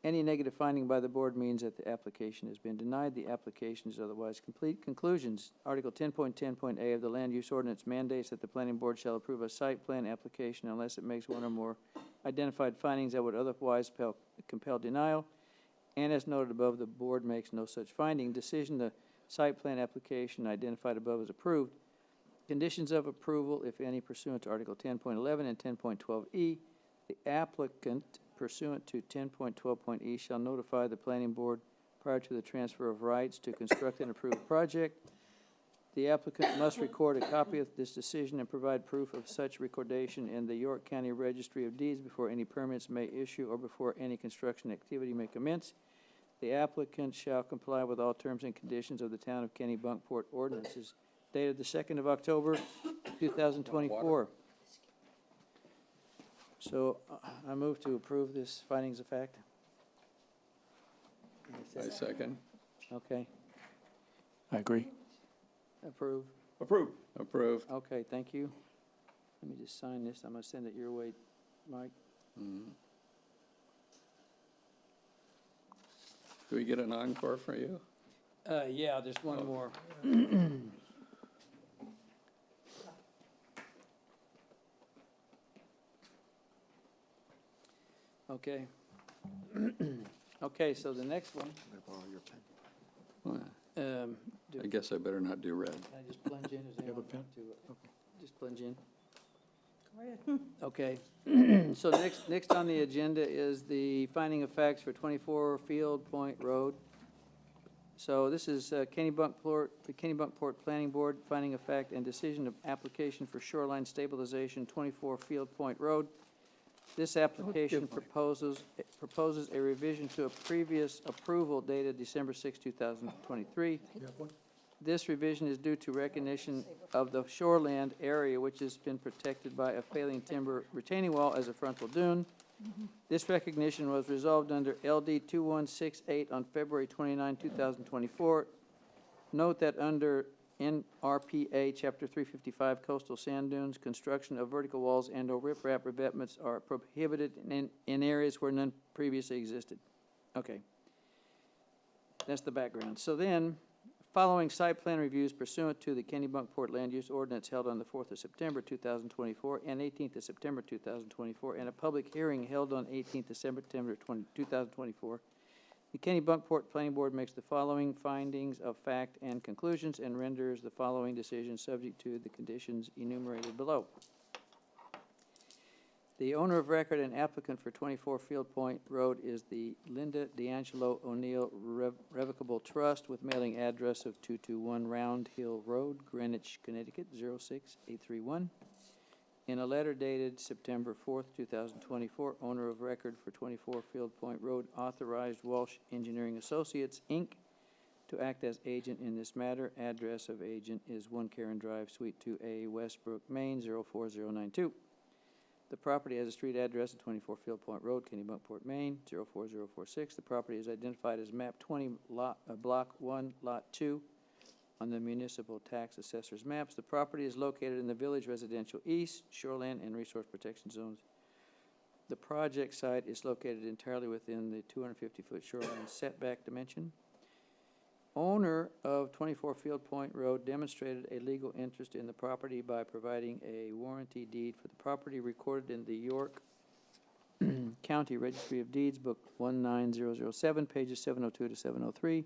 Any negative finding by the board means that the application has been denied. The application is otherwise complete. Conclusions. Article 10.10.a of the Land Use Ordinance mandates that the planning board shall approve a site plan application unless it makes one or more identified findings that would otherwise compel denial. And as noted above, the board makes no such finding. Decision, the site plan application identified above is approved. Conditions of approval, if any, pursuant to Article 10.11 and 10.12e. The applicant pursuant to 10.12.e shall notify the planning board prior to the transfer of rights to construct an approved project. The applicant must record a copy of this decision and provide proof of such recordation in the York County Registry of Deeds before any permits may issue or before any construction activity may commence. The applicant shall comply with all terms and conditions of the Town of Kennebunkport ordinances dated the 2nd of October, 2024. So I move to approve this findings of fact. I second. Okay, I agree. approve. Approved. Approved. Okay, thank you. Let me just sign this. I'm gonna send it your way, Mike. Mhm. Do we get an encore for you? Yeah, just one more. Okay. Okay, so the next one, Well, do I guess I better not do red. can I just plunge in? Does anyone pen? want to, just plunge in? Go ahead. Okay, so next on the agenda is the finding of facts for 24 Field Point Road. So this is the Kennebunkport Planning Board, finding of fact and decision of application for shoreline stabilization, 24 Field Point Road. This application proposes a revision to a previous approval dated December 6, 2023. This revision is due to recognition of the shoreland area which has been protected by a failing timber retaining wall as a frontal dune. This recognition was resolved under LD 2168 on February 29, 2024. Note that under NRPA Chapter 355 Coastal Sand Dunes, construction of vertical walls and/or riprap revetments are prohibited in areas where none previously existed. Okay. That's the background. So then, following site plan reviews pursuant to the Kennebunkport Land Use Ordinance held on the 4th of September 2024 and 18th of September 2024, and a public hearing held on 18th of September 2024, the Kennebunkport Planning Board makes the following findings of fact and conclusions and renders the following decisions subject to the conditions enumerated below. The owner of record and applicant for 24 Field Point Road is the Linda D'Angelo O'Neill Revocable Trust with mailing address of 221 Round Hill Road, Greenwich, Connecticut, 06831. In a letter dated September 4th, 2024, owner of record for 24 Field Point Road authorized Walsh Engineering Associates, Inc. to act as agent in this matter. Address of agent is 1 Karen Drive, Suite 2A, Westbrook, Maine, 04092. The property has a street address at 24 Field Point Road, Kennebunkport, Maine, 04046. The property is identified as map 20, block 1, lot 2 on the municipal tax assessor's maps. The property is located in the Village Residential East, Shoreland, and Resource Protection Zones. The project site is located entirely within the 250-foot shoreline setback dimension. Owner of 24 Field Point Road demonstrated a legal interest in the property by providing a warranty deed for the property recorded in the York County Registry of Deeds, Book 19007, pages 702 to 703,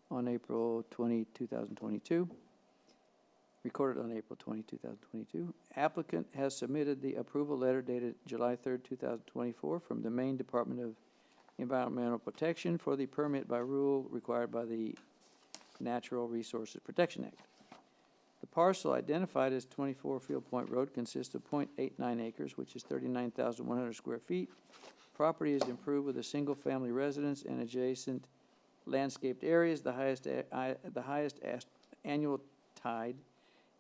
on April 20, 2022. recorded on April 20, 2022. Applicant has submitted the approval letter dated July 3rd, 2024 from the Maine Department of Environmental Protection for the permit by rule required by the Natural Resources Protection Act. The parcel identified as 24 Field Point Road consists of .89 acres, which is 39,100 square feet. Property is improved with a single-family residence and adjacent landscaped areas. The highest annual tide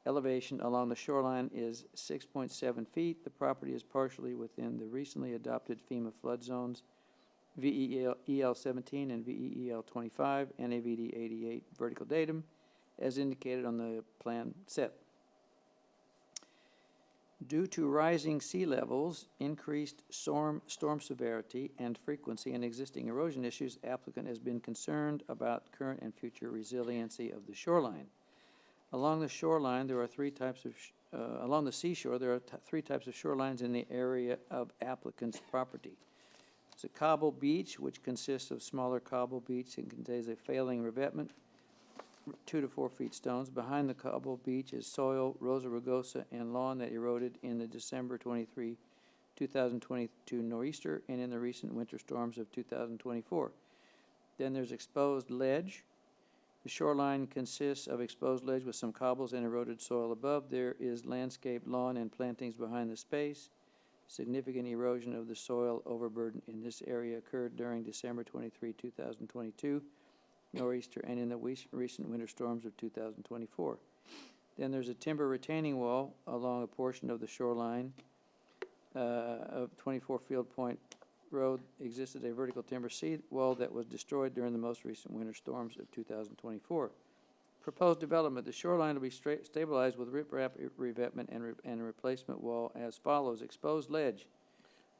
elevation along the shoreline is 6.7 feet. The property is partially within the recently adopted FEMA flood zones, VEL 17 and VEL 25, NAVD 88 vertical datum, as indicated on the plan set. Due to rising sea levels, increased storm severity and frequency, and existing erosion issues, applicant has been concerned about current and future resiliency of the shoreline. Along the shoreline, there are three types of, along the seashore, there are three types of shorelines in the area of applicant's property. It's a cobble beach, which consists of smaller cobble beach and contains a failing revetment, 2 to 4 feet stones. Behind the cobble beach is soil, rosa rugosa, and lawn that eroded in the December 23, 2022 nor'easter and in the recent winter storms of 2024. Then there's exposed ledge. The shoreline consists of exposed ledge with some cobbles and eroded soil above. There is landscaped lawn and plantings behind the space. Significant erosion of the soil overburden in this area occurred during December 23, 2022 nor'easter and in the recent winter storms of 2024. Then there's a timber retaining wall along a portion of the shoreline of 24 Field Point Road. Existed a vertical timber sea wall that was destroyed during the most recent winter storms of 2024. Proposed development: the shoreline will be stabilized with riprap revetment and a replacement wall as follows. Exposed ledge.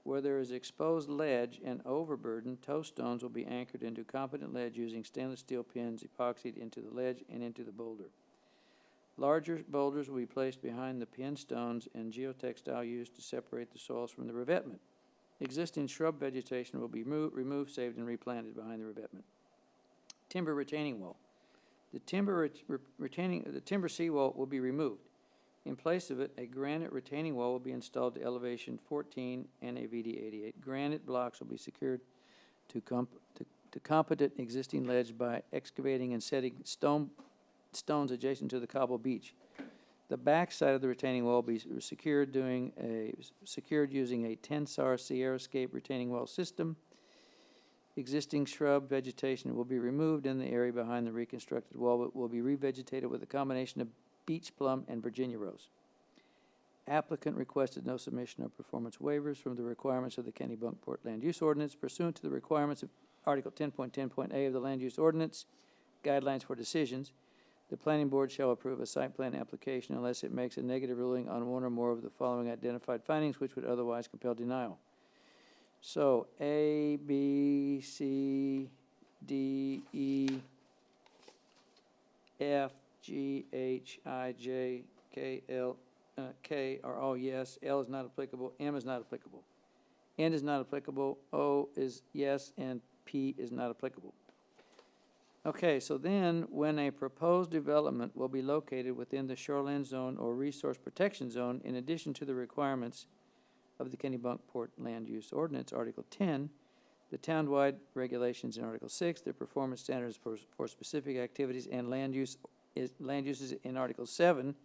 Where there is exposed ledge and overburden, toe stones will be anchored into competent ledge using stainless steel pins epoxied into the ledge and into the boulder. Larger boulders will be placed behind the pin stones and geotextile used to separate the soils from the revetment. Existing shrub vegetation will be removed, saved, and replanted behind the revetment. Timber retaining wall. The timber seawall will be removed. In place of it, a granite retaining wall will be installed to elevation 14 NAVD 88. Granite blocks will be secured to competent existing ledge by excavating and setting stones adjacent to the cobble beach. The back side of the retaining wall will be secured using a Tensar Sierrascape retaining wall system. Existing shrub vegetation will be removed in the area behind the reconstructed wall, but will be revegetated with a combination of beach plum and Virginia rose. Applicant requested no submission of performance waivers from the requirements of the Kennebunkport Land Use Ordinance pursuant to the requirements of Article 10.10.a of the Land Use Ordinance, Guidelines for Decisions. The Planning Board shall approve a site plan application unless it makes a negative ruling on one or more of the following identified findings, which would otherwise compel denial. So, A, B, C, D, E, F, G, H, I, J, K, L, K are all yes. L is not applicable. M is not applicable. N is not applicable. O is yes, and P is not applicable. Okay, so then when a proposed development will be located within the shoreline zone or resource protection zone, in addition to the requirements of the Kennebunkport Land Use Ordinance, Article 10, the townwide regulations in Article 6, the performance standards for specific activities and land uses in Article 7,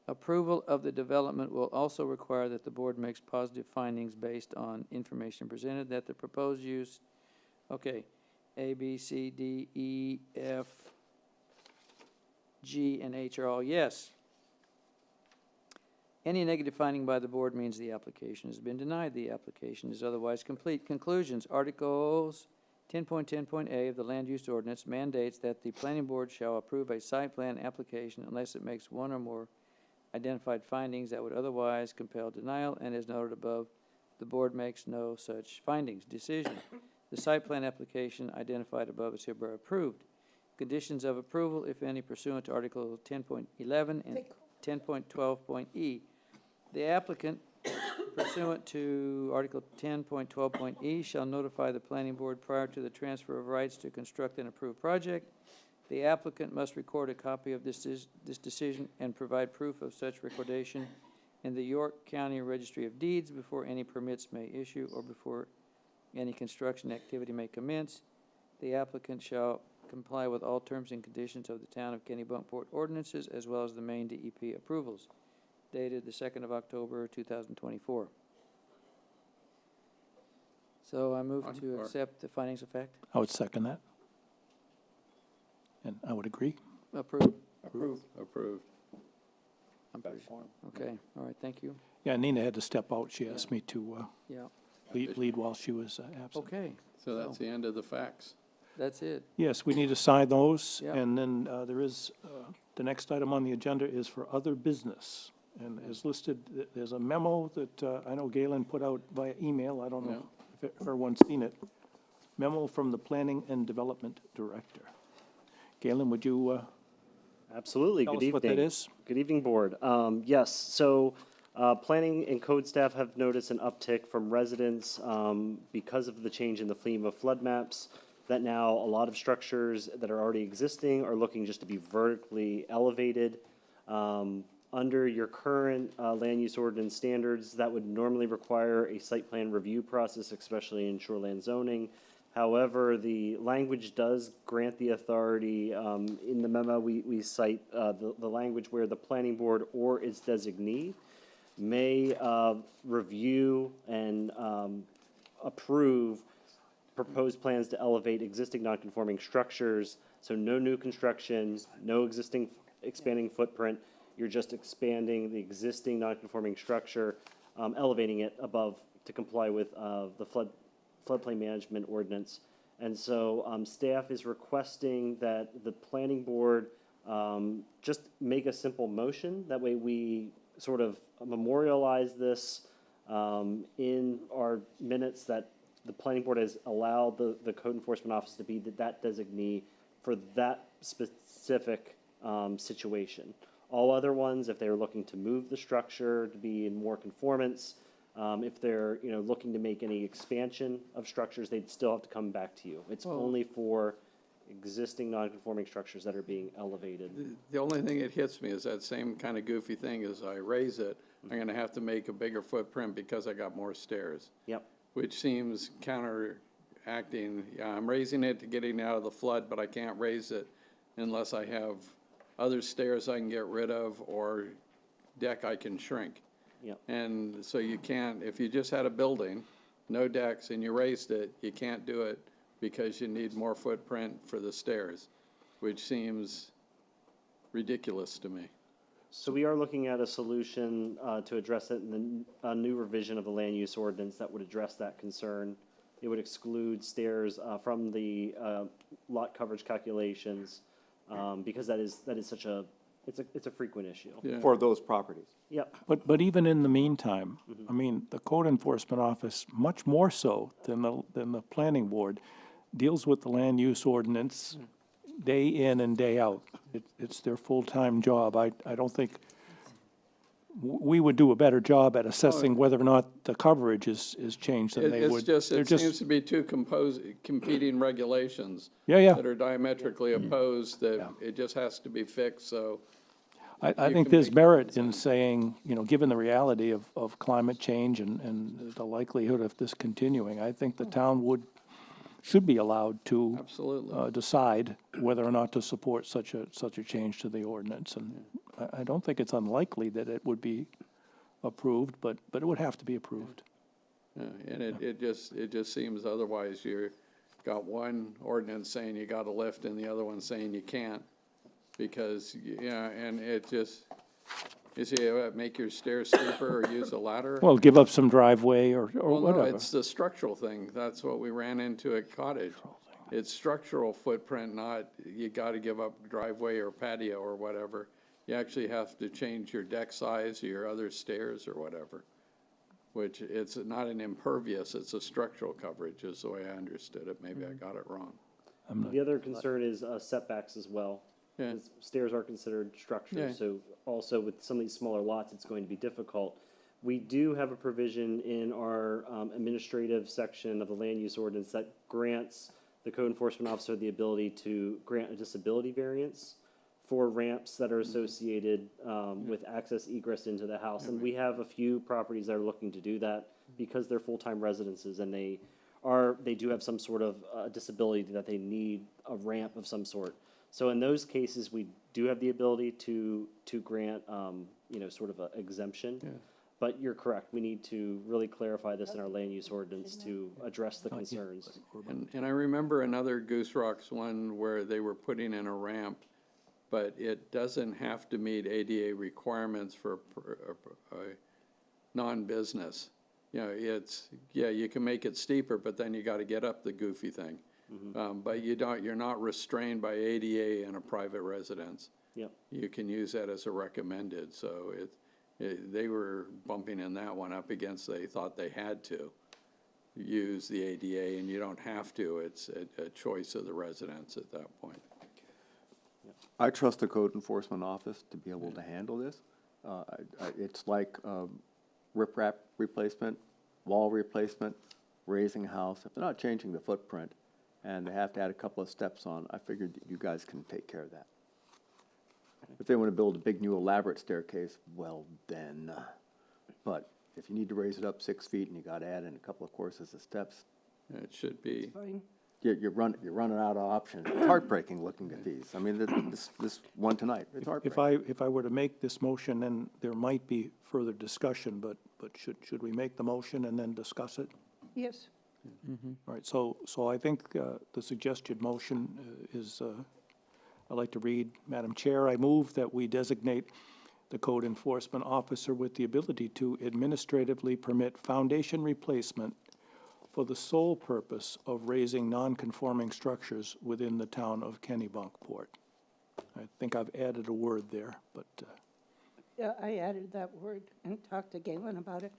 approval of the development will also require that the board makes positive findings based on information presented that the proposed use, okay, A, B, C, D, E, F, G, and H are all yes. Any negative finding by the board means the application has been denied. The application is otherwise complete. Conclusions. Articles 10.10.a of the Land Use Ordinance mandates that the planning board shall approve a site plan application unless it makes one or more identified findings that would otherwise compel denial, and as noted above, the board makes no such findings. Decision. The site plan application identified above is hereby approved. Conditions of approval, if any, pursuant to Article 10.11 and 10.12.e. The applicant, pursuant to Article 10.12.e, shall notify the planning board prior to the transfer of rights to construct an approved project. The applicant must record a copy of this decision and provide proof of such recordation in the York County Registry of Deeds before any permits may issue or before any construction activity may commence. The applicant shall comply with all terms and conditions of the Town of Kennebunkport ordinances as well as the Maine DEP approvals. Dated the 2nd of October, 2024. So I move to accept the findings of fact. I would second that. And I would agree. Approved. Approved. Approved. Okay, all right, thank you. Yeah, Nina had to step out. She asked me to Yeah, lead while she was absent. okay, So that's the end of the facts. that's it. Yes, we need to sign those, Yeah. and then there is, the next item on the agenda is for other business. And as listed, there's a memo that I know Galen put out via email. I don't know if everyone's seen it. Memo from the Planning and Development Director. Galen, would you Absolutely. tell Good us evening. what that is? Good evening, Board. Yes, so planning and code staff have noticed an uptick from residents because of the change in the FEMA flood maps, that now a lot of structures that are already existing are looking just to be vertically elevated. Under your current land use ordinance standards, that would normally require a site plan review process, especially in shoreland zoning. However, the language does grant the authority, in the memo, we cite the language where the planning board or its designee may review and approve proposed plans to elevate existing nonconforming structures. So no new construction, no existing expanding footprint. You're just expanding the existing nonconforming structure, elevating it above to comply with the floodplain management ordinance. And so staff is requesting that the planning board just make a simple motion. That way we sort of memorialize this in our minutes, that the planning board has allowed the code enforcement office to be that designee for that specific situation. All other ones, if they're looking to move the structure to be in more conformance, if they're, looking to make any expansion of structures, they'd still have to come back to you. It's only for existing non-conforming structures that are being elevated. The only thing that hits me is that same kind of goofy thing is I raise it, I'm gonna have to make a bigger footprint because I got more stairs. Yep. Which seems counteracting. Yeah, I'm raising it to getting out of the flood, but I can't raise it unless I have other stairs I can get rid of or deck I can shrink. Yep. And so you can't, if you just had a building, no decks, and you raised it, you can't do it because you need more footprint for the stairs, which seems ridiculous to me. So we are looking at a solution to address it in a new revision of the land use ordinance that would address that concern. It would exclude stairs from the lot coverage calculations because that is such a, it's a frequent issue. Yeah. For those properties. Yep. But even in the meantime, I mean, the code enforcement office, much more so than the planning board, deals with the land use ordinance day in and day out. It's their full-time job. I don't think, we would do a better job at assessing whether or not the coverage is changed than they would. It They're just- seems to be two competing regulations. Yeah. That are diametrically opposed, that it just has to be fixed, so. I you think can there's make merit in saying, given the reality of climate change and the likelihood of this continuing, I think the town should be allowed to Absolutely. decide whether or not to support such a change to the ordinance. And I don't think it's unlikely that it would be approved, but it would have to be approved. Yeah, and it just seems otherwise you got one ordinance saying you got a lift and the other one saying you can't. Because, and it just, you see, make your stairs steeper or use a ladder. Well, give up some driveway or Well, no, whatever. it's the structural thing. That's what we ran into at Cottage. It's structural footprint, not you gotta give up driveway or patio or whatever. You actually have to change your deck size or your other stairs or whatever. Which it's not an impervious, it's a structural coverage is the way I understood it. Maybe I got it wrong. The other concern is setbacks as well. Yeah. Stairs are considered structures, Yeah. so also with some of these smaller lots, it's going to be difficult. We do have a provision in our administrative section of the land use ordinance that grants the code enforcement officer the ability to grant a disability variance for ramps that are associated with access egress into the house. And we have a few properties that are looking to do that because they're full-time residences and they do have some sort of disability that they need a ramp of some sort. So in those cases, we do have the ability to grant, sort of an exemption. But you're correct, we need to really clarify this in our land use ordinance to address the concerns. And I remember another Goose Rocks one where they were putting in a ramp, but it doesn't have to meet ADA requirements for a non-business. You know, you can make it steeper, but then you gotta get up the goofy thing. But you're not restrained by ADA in a private residence. Yep. You can use that as a recommended, so they were bumping in that one up against, they thought they had to use the ADA, and you don't have to, it's a choice of the residents at that point. I trust the code enforcement office to be able to handle this. It's like riprap replacement, wall replacement, raising a house. If they're not changing the footprint and they have to add a couple of steps on, I figured that you guys can take care of that. If they want to build a big new elaborate staircase, well then, but if you need to raise it up 6 feet and you got to add in a couple of courses of steps, It should be. you're running out of options. It's heartbreaking looking at these. I mean, this one tonight, it's heartbreaking. If I were to make this motion, then there might be further discussion, but should we make the motion and then discuss it? Yes. All right, so I think the suggested motion is, I'd like to read, Madam Chair, I move that we designate the code enforcement officer with the ability to administratively permit foundation replacement for the sole purpose of raising non-conforming structures within the town of Kennebunkport. I think I've added a word there, but Yeah, I added that word and talked to Galen about it.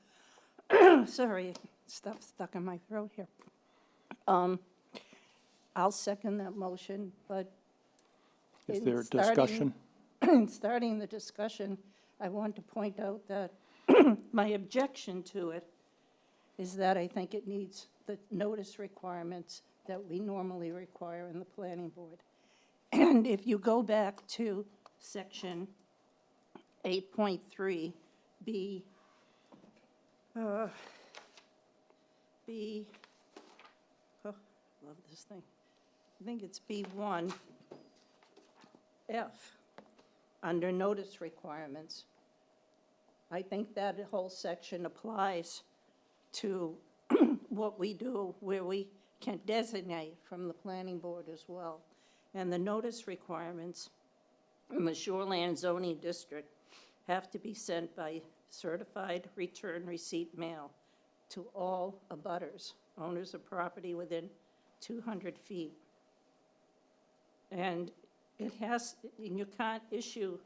Sorry, stuff stuck in my throat here. I'll second that motion, but is in there starting- discussion? In starting the discussion, I want to point out that my objection to it is that I think it needs the notice requirements that we normally require in the planning board. And if you go back to section 8.3, B, oh, love this thing. I think it's B1, F, under notice requirements. I think that whole section applies to what we do, where we can designate from the planning board as well. And the notice requirements in the shoreland zoning district have to be sent by certified return receipt mail to all abutters, owners of property within 200 feet. And it has, and you can't issue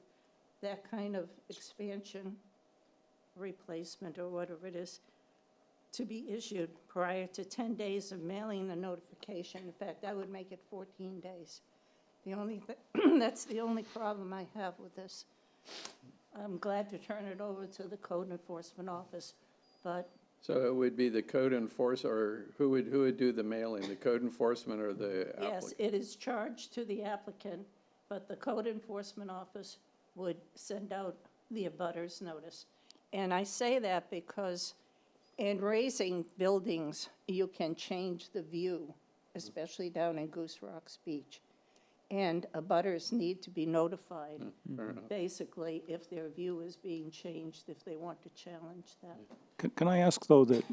that kind of expansion, replacement, or whatever it is, to be issued prior to 10 days of mailing the notification. In fact, I would make it 14 days. That's the only problem I have with this. I'm glad to turn it over to the code enforcement office, but So it would be the code enforcer, or who would do the mailing, the code enforcement or the applicant? yes, it is charged to the applicant, but the code enforcement office would send out the abutters notice. And I say that because in raising buildings, you can change the view, especially down in Goose Rocks Beach. And abutters need to be notified, basically, if their view is being changed, if they want to challenge that. Can I ask, though, that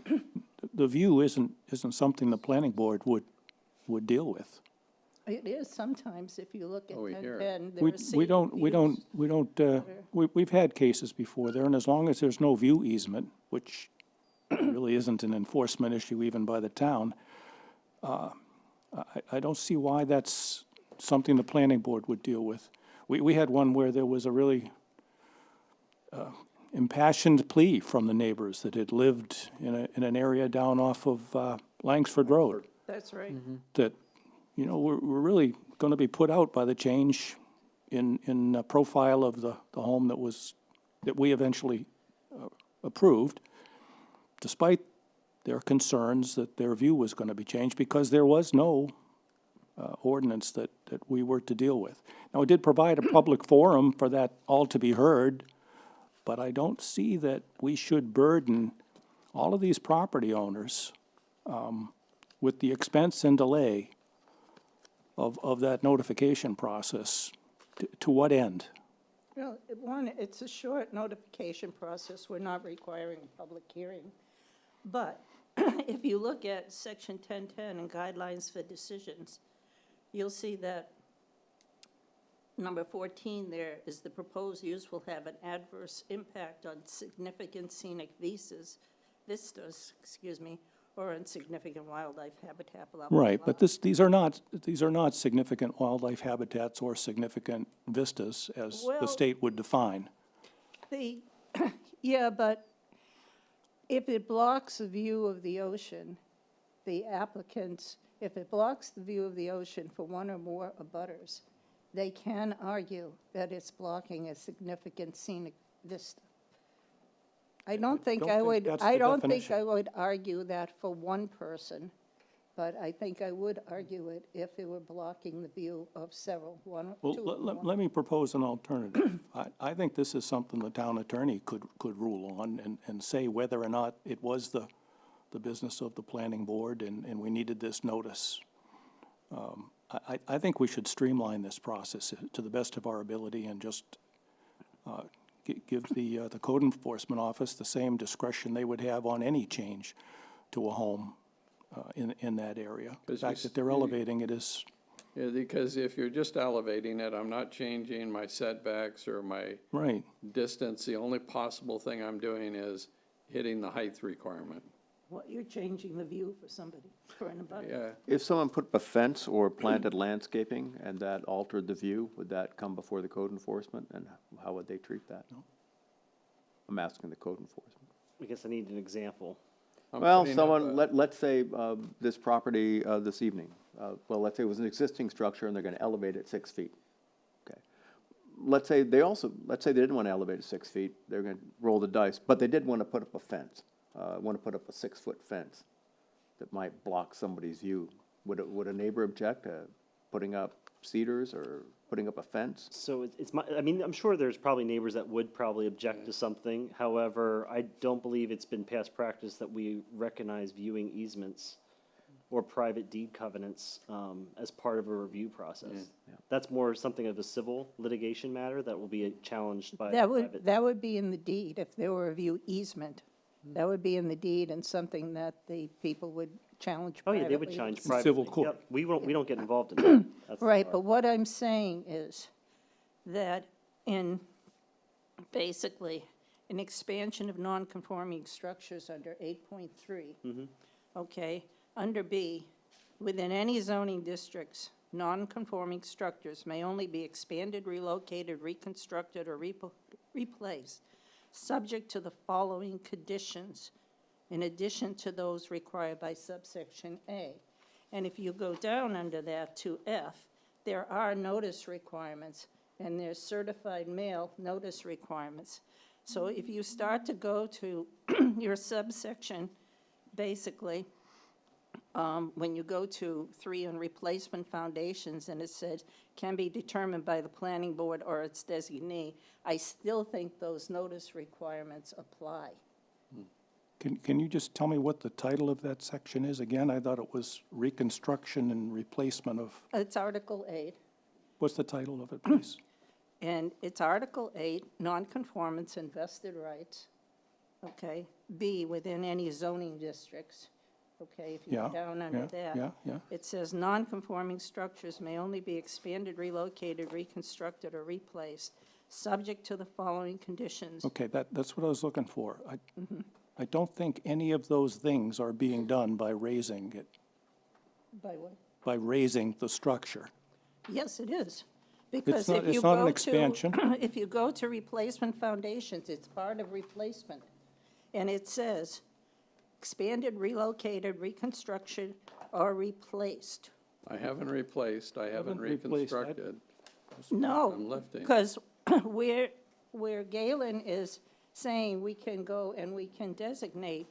the view isn't something the planning board would deal with? It is sometimes, if you look at Oh, we hear 1010, there are We've had cases before there, and as long as there's no view easement, which really isn't an enforcement issue even by the town, I don't see why that's something the planning board would deal with. We had one where there was a really impassioned plea from the neighbors that had lived in an area down off of Langsford Road. That's right. That, you know, we're really going to be put out by the change in the profile of the home that we eventually approved, despite their concerns that their view was going to be changed, because there was no ordinance that we were to deal with. Now, it did provide a public forum for that all to be heard, but I don't see that we should burden all of these property owners with the expense and delay of that notification process. To what end? Well, one, it's a short notification process. We're not requiring a public hearing. But if you look at section 1010 and guidelines for decisions, you'll see that number 14 there is the proposed use will have an adverse impact on significant scenic vistas, or on significant wildlife habitat, blah, blah, Right, blah. but these are not significant wildlife habitats or significant vistas as the Well- state would define. Yeah, but if it blocks the view of the ocean, the applicants, if it blocks the view of the ocean for one or more abutters, they can argue that it's blocking a significant scenic vista. I don't think I would, that's I the don't think definition. I would argue that for one person, but I think I would argue it if it were blocking the view of several, one or Well, two. or more. let me propose an alternative. I think this is something the town attorney could rule on and say whether or not it was the business of the planning board and we needed this notice. I think we should streamline this process to the best of our ability and just give the code enforcement office the same discretion they would have on any change to a home in that area. The fact that they're elevating it is, Yeah, because if you're just elevating it, I'm not changing my setbacks or my right. distance. The only possible thing I'm doing is hitting the height requirement. What, you're changing the view for somebody, for an abutter? Yeah, If someone put up a fence or planted landscaping and that altered the view, would that come before the code enforcement, and how would they treat that? I'm asking the code enforcement. I guess I need an example. I'm Well, putting up someone, a- let's say this property this evening, well, let's say it was an existing structure and they're gonna elevate it 6 feet. Okay. Let's say they didn't wanna elevate it 6 feet, they're gonna roll the dice, but they did wanna put up a fence, wanna put up a 6-foot fence that might block somebody's view. Would a neighbor object to putting up cedars or putting up a fence? So I mean, I'm sure there's probably neighbors that would probably object to something. However, I don't believe it's been past practice that we recognize viewing easements or private deed covenants as part of a review process. That's more something of a civil litigation matter that will be challenged by private. That would be in the deed, if there were a view easement. That would be in the deed and something that the people would challenge Oh, privately. yeah, they would challenge Civil privately. court. Yep, we don't get involved in that. That's the Right, part. but what I'm saying is that in, basically, an expansion of non-conforming structures under 8.3, okay, under B, within any zoning districts, non-conforming structures may only be expanded, relocated, reconstructed, or replaced, subject to the following conditions, in addition to those required by subsection A. And if you go down under that to F, there are notice requirements, and there's certified mail notice requirements. So if you start to go to your subsection, basically, when you go to 3 on replacement foundations, and it says, can be determined by the planning board or its designee, I still think those notice requirements apply. Can you just tell me what the title of that section is again? I thought it was reconstruction and replacement of, It's Article 8, what's the title of it, please? and it's Article 8, nonconformance and vested rights, okay? B, within any zoning districts, okay, if you go Yeah, down under that. yeah. It says nonconforming structures may only be expanded, relocated, reconstructed, or replaced, subject to the following conditions. Okay, that's what I was looking for. I don't think any of those things are being done by raising it, By what? by raising the structure. Yes, it is. Because not- if you it's not an go to, expansion. if you go to replacement foundations, it's part of replacement. And it says expanded, relocated, reconstruction, or replaced. I haven't replaced, I haven't replaced, reconstructed. No, I'm lifting. because where Galen is saying we can go and we can designate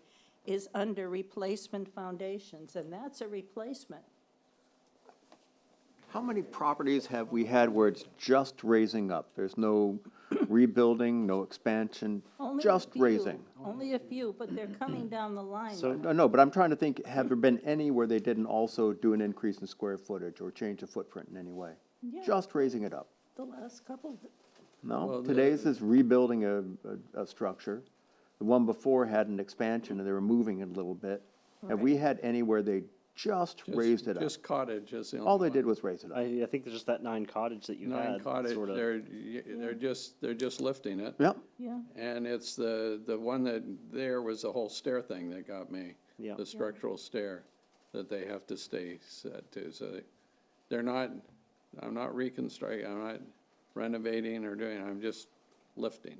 is under replacement foundations, and that's a replacement. How many properties have we had where it's just raising up? There's no rebuilding, no expansion, Only a just few, raising? Only a few, but they're coming down the line. So- No, but I'm trying to think, have there been any where they didn't also do an increase in square footage or change the footprint in any way? Yeah. Just raising it up? The last couple, No, Well, today's is rebuilding a structure. The one before had an expansion and they were moving it a little bit. Have we had any where they just raised it up? Just cottage is the only All they one. did was raise it up. I think there's just that 9 cottage that you Nine had, cottage, sort of. they're just lifting it. Yep, yeah. And it's the one that, there was the whole stair thing that got me. Yeah. The structural stair that they have to stay set to, so they're not, I'm not reconstructing, I'm not renovating or doing, I'm just lifting.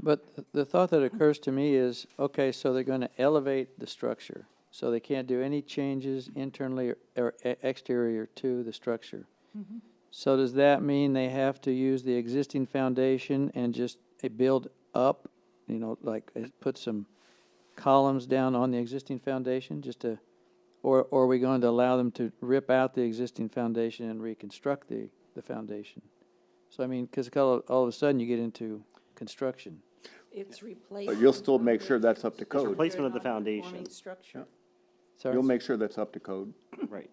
But the thought that occurs to me is, okay, so they're going to elevate the structure, so they can't do any changes internally or exterior to the structure. So does that mean they have to use the existing foundation and just build up, you know, like put some columns down on the existing foundation just to, or are we going to allow them to rip out the existing foundation and reconstruct the foundation? So I mean, because all of a sudden you get into construction. It's replacement. but you'll still make sure that's up to It's code. replacement of the Non-conforming foundation, Structure. Sorry? You'll make sure that's up to code. right.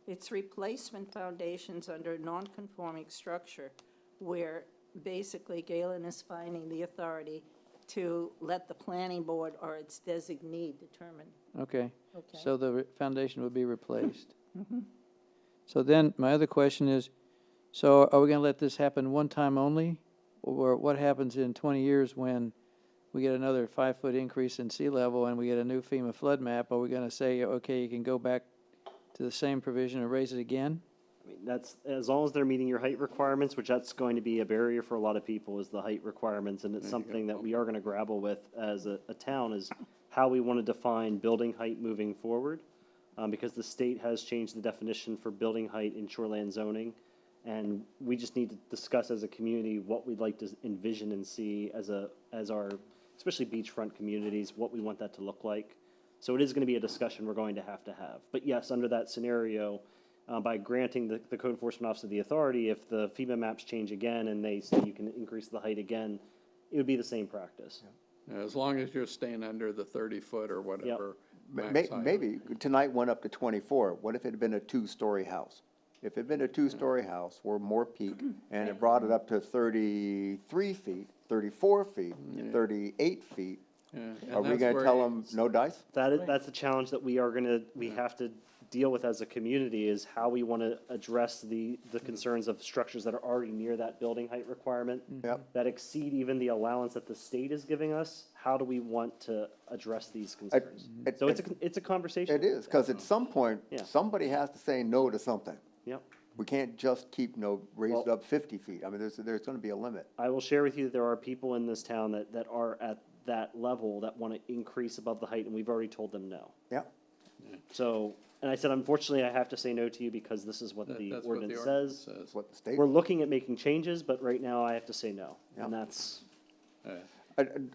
It's replacement foundations under non-conforming structure where basically Galen is finding the authority to let the planning board or its designee determine. Okay, Okay. so the foundation would be replaced. So then, my other question is, so are we gonna let this happen one time only? Or what happens in 20 years when we get another 5-foot increase in sea level and we get a new FEMA flood map? Are we gonna say, okay, you can go back to the same provision and raise it again? I mean, that's, as long as they're meeting your height requirements, which that's going to be a barrier for a lot of people, is the height requirements, and it's something that we are gonna grapple with as a town, is how we wanna define building height moving forward. Because the state has changed the definition for building height in shoreland zoning, and we just need to discuss as a community what we'd like to envision and see as our, especially beachfront communities, what we want that to look like. So it is gonna be a discussion we're going to have. But yes, under that scenario, by granting the code enforcement officer the authority, if the FEMA maps change again and they say you can increase the height again, it would be the same practice. As long as you're staying under the 30-foot or whatever. max height. Maybe, tonight went up to 24. What if it had been a 2-story house? If it had been a 2-story house or more peak, and it brought it up to 33 feet, 34 feet, 38 feet, Yeah, and are we that's gonna where tell you- them, no dice? That's a challenge that we have to deal with as a community, is how we want to address the concerns of structures that are already near that building height requirement, Yep. that exceed even the allowance that the state is giving us. How do we want to address these concerns? So it's a conversation. It is, because at some point, Yeah. somebody has to say no to something. Yep. We can't just keep, raise it Well- up 50 feet. I mean, there's gonna be a limit. I will share with you that there are people in this town that are at that level that want to increase above the height, and we've already told them no. Yeah. So, and I said, unfortunately, I have to say no to you because this is what the That's what ordinance ordinance says. That's what the state. We're looking at making changes, but right now I have to say no. Yeah. And that's,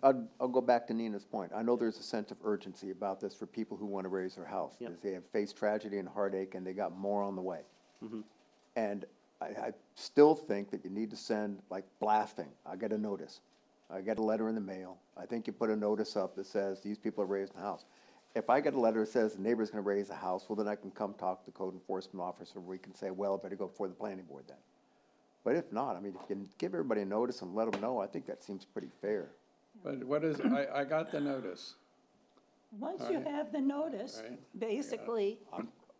I'll go back to Nina's point. I know there's a sense of urgency about this for people who want to raise their house. Yep. Because they have faced tragedy and heartache, and they got more on the way. And I still think that you need to send, like, blasting. I get a notice. I get a letter in the mail. I think you put a notice up that says, these people are raising a house. If I get a letter that says the neighbor's gonna raise a house, well, then I can come talk to the code enforcement officer. We can say, well, I better go before the planning board then. But if not, I mean, if you can give everybody a notice and let them know, I think that seems pretty fair. But what is, I got the notice. Once you have the notice, Right. basically,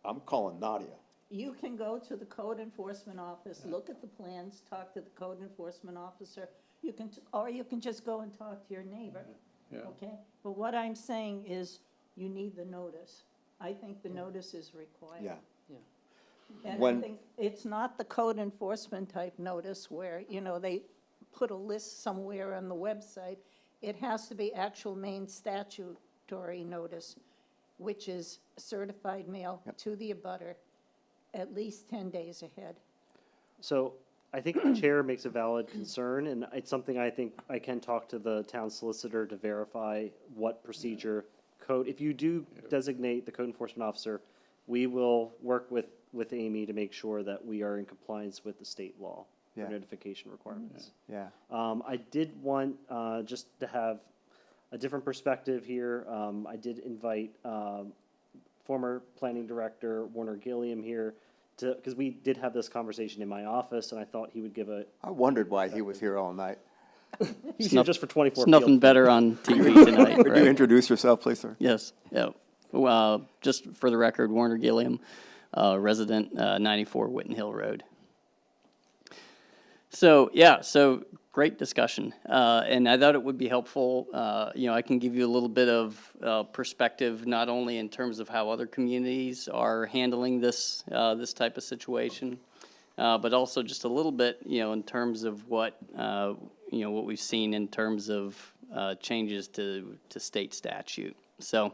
I'm calling Nadia. you can go to the code enforcement office, look at the plans, talk to the code enforcement officer. You can, or you can just go and talk to your neighbor, Yeah. okay? But what I'm saying is, you need the notice. I think the notice is required. Yeah. And I When- think it's not the code enforcement type notice where, they put a list somewhere on the website. It has to be actual main statutory notice, which is certified mail to the abutter at least 10 days ahead. so I think the chair makes a valid concern, and it's something I think I can talk to the town solicitor to verify what procedure code, if you do designate the code enforcement officer, we will work with with Amy to make sure that we are in compliance with the state law Yeah. for notification requirements. Yeah. I did want, just to have a different perspective here, I did invite, former planning director Warner Gilliam here to, because we did have this conversation in my office, and I thought he would give a, I wondered why he was here all night. he's here just for 24 There's nothing field. better on TV tonight, Would you right? introduce yourself, please, sir? Yes, yeah. Just for the record, Warner Gilliam, resident, 94 Witten Hill Road. So, yeah, so great discussion. And I thought it would be helpful, I can give you a little bit of perspective, not only in terms of how other communities are handling this, this type of situation, but also just a little bit, in terms of what, what we've seen in terms of changes to state statute. So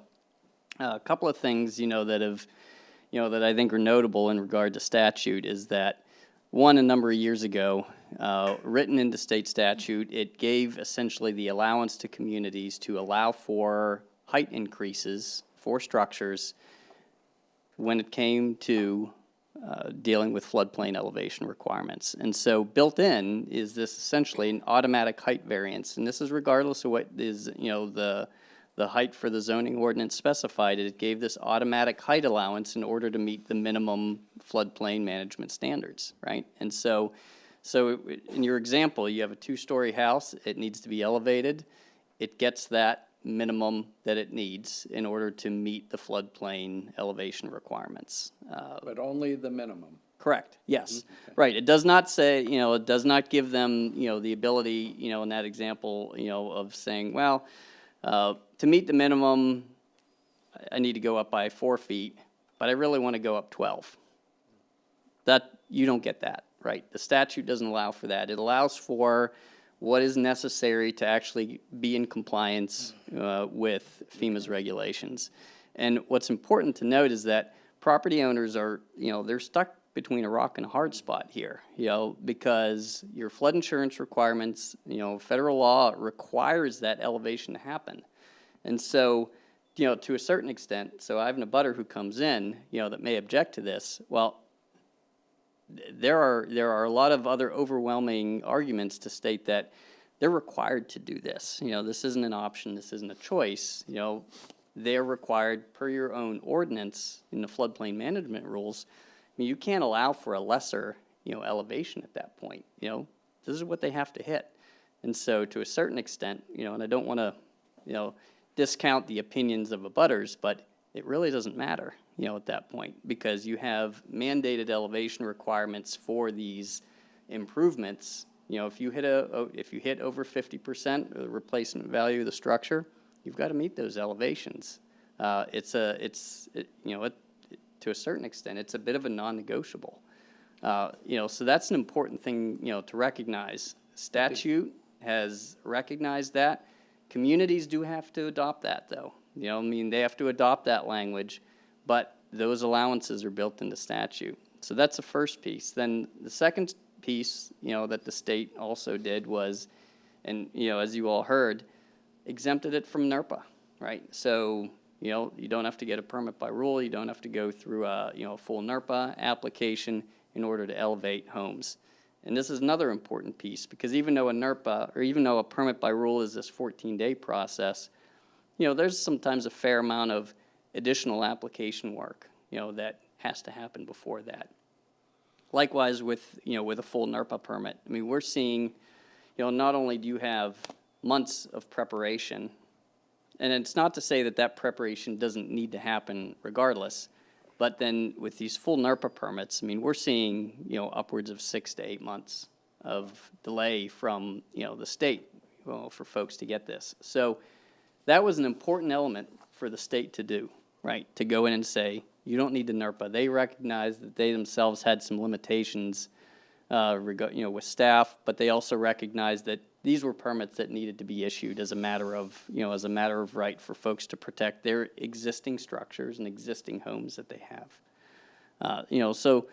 a couple of things, that have, that I think are notable in regard to statute is that, one, a number of years ago, written into state statute, it gave essentially the allowance to communities to allow for height increases for structures when it came to dealing with floodplain elevation requirements. And so built in is this essentially an automatic height variance, and this is regardless of what is, the height for the zoning ordinance specified. It gave this automatic height allowance in order to meet the minimum floodplain management standards, right? And so in your example, you have a 2-story house, it needs to be elevated, it gets that minimum that it needs in order to meet the floodplain elevation requirements. But only the minimum. Correct, yes. Right, it does not say, it does not give them, the ability, in that example, of saying, well, to meet the minimum, I need to go up by 4 feet, but I really want to go up 12. That, you don't get that, right? The statute doesn't allow for that. It allows for what is necessary to actually be in compliance with FEMA's regulations. And what's important to note is that property owners are, they're stuck between a rock and a hard spot here, because your flood insurance requirements, federal law requires that elevation to happen. And so, to a certain extent, so I have an abutter who comes in, that may object to this. Well, there are a lot of other overwhelming arguments to state that they're required to do this. This isn't an option, this isn't a choice. They're required per your own ordinance in the floodplain management rules. I mean, you can't allow for a lesser, elevation at that point. This is what they have to hit. And so to a certain extent, and I don't want to, discount the opinions of abutters, but it really doesn't matter, at that point, because you have mandated elevation requirements for these improvements. If you hit if you hit over 50% of the replacement value of the structure, you've got to meet those elevations. To a certain extent, it's a bit of a non-negotiable. So that's an important thing, to recognize. Statute has recognized that. Communities do have to adopt that, though. They have to adopt that language, but those allowances are built into statute. So that's the first piece. Then the second piece, that the state also did was, and, as you all heard, exempted it from NERPA, right? So, you don't have to get a permit by rule. You don't have to go through a full NERPA application in order to elevate homes. And this is another important piece, because even though a NERPA, or even though a permit by rule is this 14-day process, there's sometimes a fair amount of additional application work, that has to happen before that. Likewise with, with a full NERPA permit. I mean, we're seeing, not only do you have months of preparation, and it's not to say that that preparation doesn't need to happen regardless, but then with these full NERPA permits, I mean, we're seeing, upwards of 6 to 8 months of delay from, the state, for folks to get this. So that was an important element for the state to do, right? To go in and say, you don't need the NERPA. They recognized that they themselves had some limitations, with staff, but they also recognized that these were permits that needed to be issued as a matter of, right for folks to protect their existing structures and existing homes that they have. So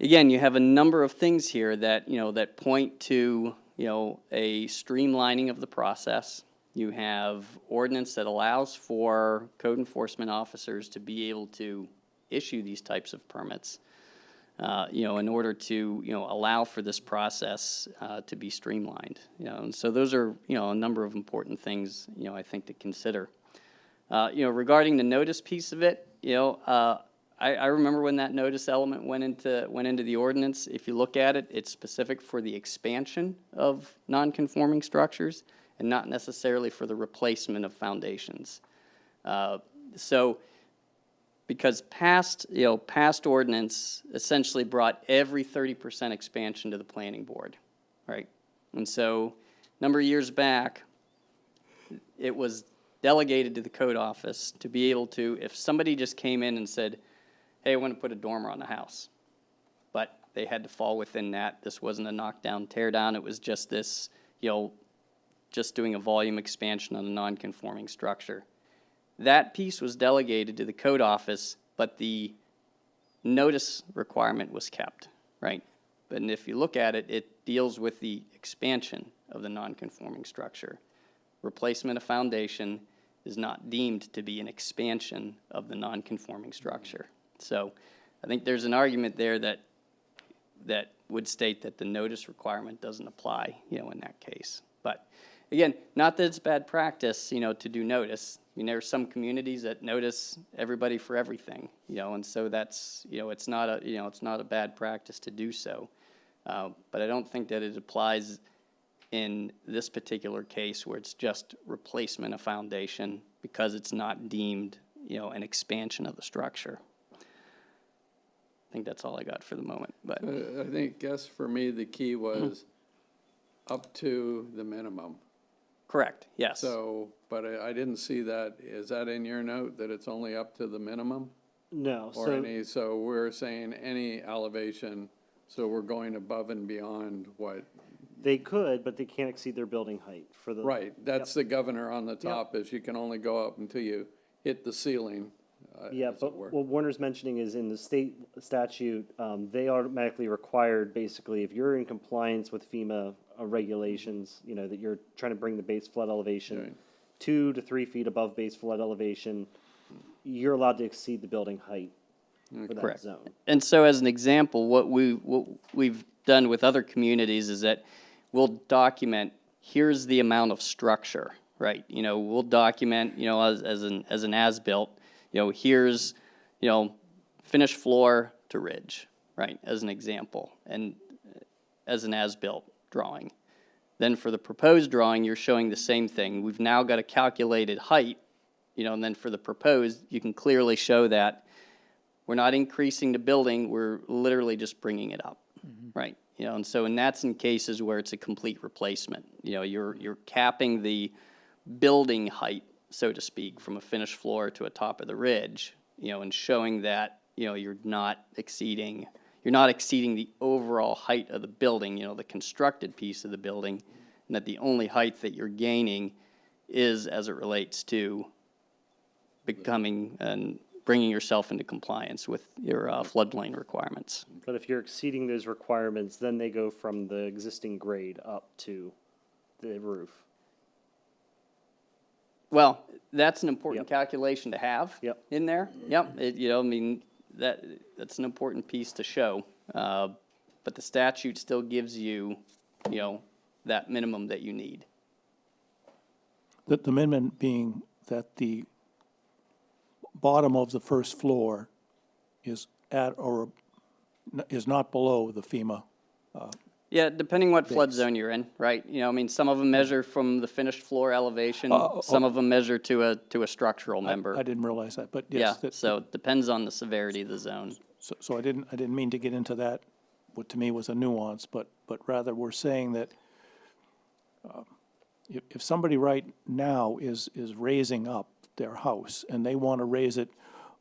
again, you have a number of things here that, that point to, a streamlining of the process. You have ordinance that allows for code enforcement officers to be able to issue these types of permits. in order to, allow for this process to be streamlined. And so those are, a number of important things, I think to consider. Regarding the notice piece of it, I remember when that notice element went into the ordinance. If you look at it, it's specific for the expansion of non-conforming structures and not necessarily for the replacement of foundations. So, because past ordinance essentially brought every 30% expansion to the planning board, right? And so, a number of years back, it was delegated to the code office to be able to, if somebody just came in and said, hey, I want to put a dormer on the house, but they had to fall within that. This wasn't a knockdown, tear down. It was just this, just doing a volume expansion on a non-conforming structure. That piece was delegated to the code office, but the notice requirement was kept, right? And if you look at it, it deals with the expansion of the non-conforming structure. Replacement of foundation is not deemed to be an expansion of the non-conforming structure. So I think there's an argument there that would state that the notice requirement doesn't apply, in that case. But again, not that it's bad practice, to do notice. There are some communities that notice everybody for everything, and so that's, it's not a bad practice to do so. But I don't think that it applies in this particular case where it's just replacement of foundation because it's not deemed, an expansion of the structure. I think that's all I got for the moment, but. Guess for me, the key was up to the minimum. Correct, yes. So, but I didn't see that. Is that in your note, that it's only up to the minimum? No, Or so we're saying any elevation, so we're going above and beyond what? they could, but they can't exceed their building height for the. Right, that's the governor on the top, is you can only go up until you hit the ceiling. Yeah, as it but were. what Warner's mentioning is in the state statute, they automatically required, basically, if you're in compliance with FEMA regulations, that you're trying to bring the base flood elevation Right. 2 to 3 feet above base flood elevation, you're allowed to exceed the building height for that Correct. zone. And so as an example, what we've done with other communities is that we'll document, here's the amount of structure, right? We'll document, as an as-built, here's, finished floor to ridge, right, as an example, and as an as-built drawing. Then for the proposed drawing, you're showing the same thing. We've now got a calculated height, and then for the proposed, you can clearly show that we're not increasing the building, we're literally just bringing it up, right? And so, and that's in cases where it's a complete replacement. You're capping the building height, so to speak, from a finished floor to a top of the ridge, and showing that, you're not exceeding the overall height of the building, the constructed piece of the building, and that the only height that you're gaining is as it relates to becoming and bringing yourself into compliance with your floodplain requirements. But if you're exceeding those requirements, then they go from the existing grade up to the roof. Well, that's an important Yep. calculation to have Yep. in there. Yep, that's an important piece to show. But the statute still gives you, that minimum that you need. The amendment being that the bottom of the first floor is at or is not below the FEMA. Yeah, depending what flood Base. zone you're in, right? Some of them measure from the finished floor elevation, some of them measure to a structural member. I didn't realize that, but Yeah, yes. so it depends on the severity of the zone. So I didn't mean to get into that, what to me was a nuance, but rather we're saying that if somebody right now is raising up their house and they want to raise it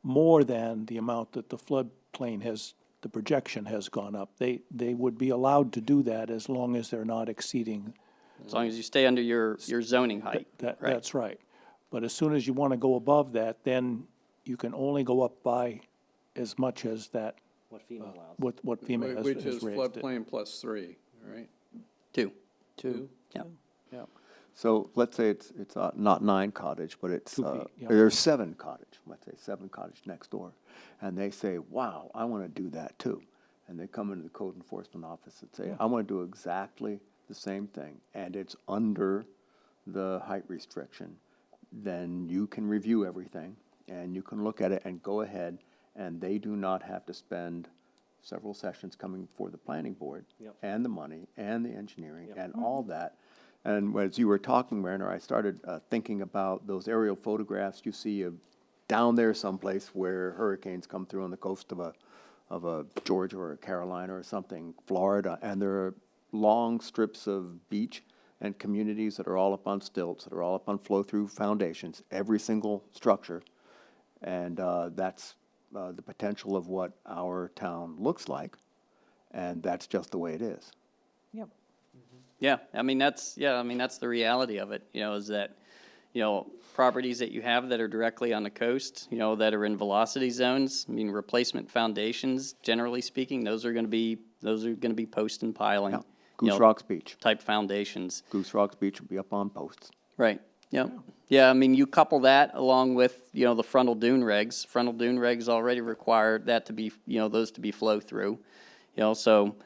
more than the amount that the floodplain the projection has gone up, they would be allowed to do that as long as they're not exceeding. As long as you stay under your zoning height, right? That's right. But as soon as you want to go above that, then you can only go up by as much as that, What FEMA allows. what FEMA has Which is raised it. floodplain plus 3, right? Two. Yeah. So let's say it's not 9 cottage, but it's, 2 feet, yeah. there's 7 cottage, let's say 7 cottage next door. And they say, wow, I want to do that too. and they come into the code enforcement office and say, I want to do exactly the same thing, and it's under the height restriction, then you can review everything, and you can look at it and go ahead, and they do not have to spend several sessions coming before the planning board, and the money, and the engineering, and all that. And as you were talking, Mariner, I started thinking about those aerial photographs you see of down there someplace where hurricanes come through on the coast of a Georgia or a Carolina or something, Florida, and there are long strips of beach and communities that are all up on stilts, that are all up on flow-through foundations, every single structure. And that's the potential of what our town looks like, and that's just the way it is. Yep. Yeah, I mean, that's the reality of it, is that, properties that you have that are directly on the coast, that are in velocity zones, I mean, replacement foundations, generally speaking, those are gonna be post and piling. Yeah. Goose Rocks Beach. Type foundations. Goose Rocks Beach will be up on posts. Right, yep. Yeah, I mean, you couple that along with, the frontal dune regs. Frontal dune regs already require that to be, those to be flow through. So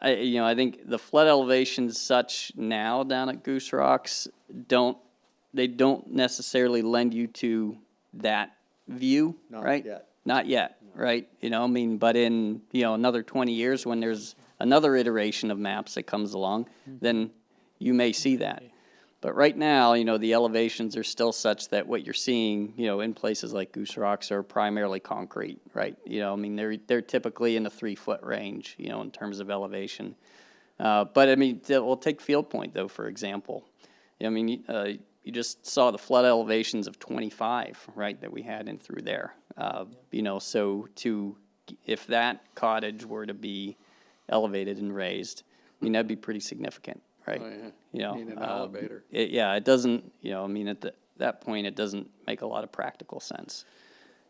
I think the flood elevations such now down at Goose Rocks don't necessarily lend you to that view, right? yet. Not yet, right? But in, another 20 years when there's another iteration of maps that comes along, then you may see that. But right now, the elevations are still such that what you're seeing, in places like Goose Rocks are primarily concrete, right? They're typically in the 3-foot range, in terms of elevation. But we'll take Field Point though, for example. You just saw the flood elevations of 25, right, that we had in through there. So if that cottage were to be elevated and raised, that'd be pretty significant, right? Oh, yeah. Need an elevator. It doesn't, at that point, it doesn't make a lot of practical sense.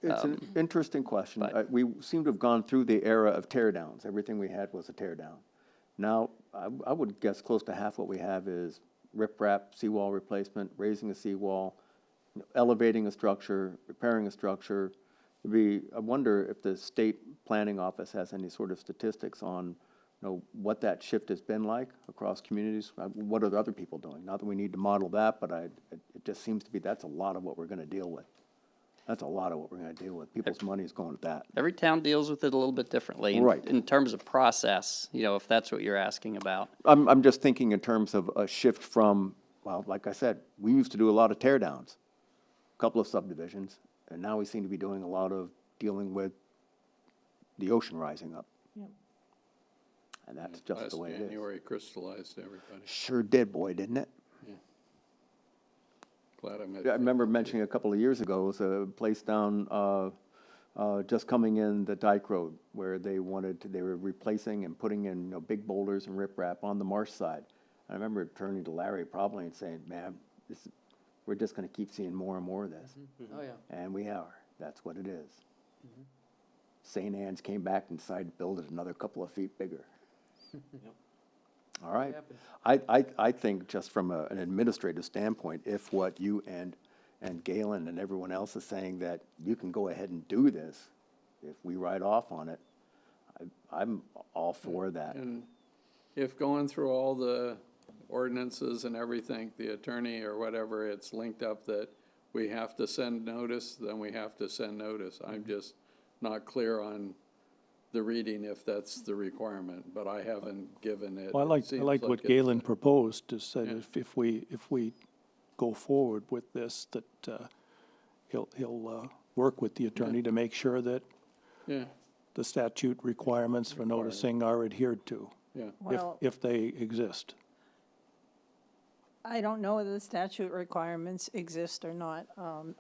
It's an interesting question. We seem to have gone through the era of tear downs. Everything we had was a tear down. Now, I would guess close to half what we have is riprap, seawall replacement, raising a seawall, elevating a structure, repairing a structure. I wonder if the state planning office has any sort of statistics on what that shift has been like across communities. What are the other people doing? Not that we need to model that, but it just seems to be that's a lot of what we're going to deal with. That's a lot of what we're going to deal with. People's money is going with that. Every town deals with it a little bit differently. Right. In terms of process, if that's what you're asking about. I'm just thinking in terms of a shift from, well, like I said, we used to do a lot of tear downs, a couple of subdivisions, and now we seem to be doing a lot of dealing with the ocean rising up. Yep. And that's just the way it is. Last January crystallized everybody. Sure did, boy, didn't it? Glad I met. I remember mentioning a couple of years ago, it was a place down, just coming in the Dyke Road, where they were replacing and putting in, big boulders and riprap on the marsh side. I remember turning to Larry probably and saying, man, we're just gonna keep seeing more and more of this. Oh, yeah. And we are, that's what it is. St. Anne's came back and decided to build it another couple of feet bigger. All right. I think just from an administrative standpoint, if what you and Galen and everyone else is saying that you can go ahead and do this, if we write off on it, I'm all for that. And if going through all the ordinances and everything, the attorney or whatever, it's linked up that we have to send notice, then we have to send notice. I'm just not clear on the reading if that's the requirement, but I haven't given it. Well, I It seems like what it's- Galen proposed, is that Yeah. if we go forward with this, that he'll work with the attorney to make sure that Yeah, the statute requirements for noticing are adhered to, yeah. Well, if they exist. I don't know whether the statute requirements exist or not.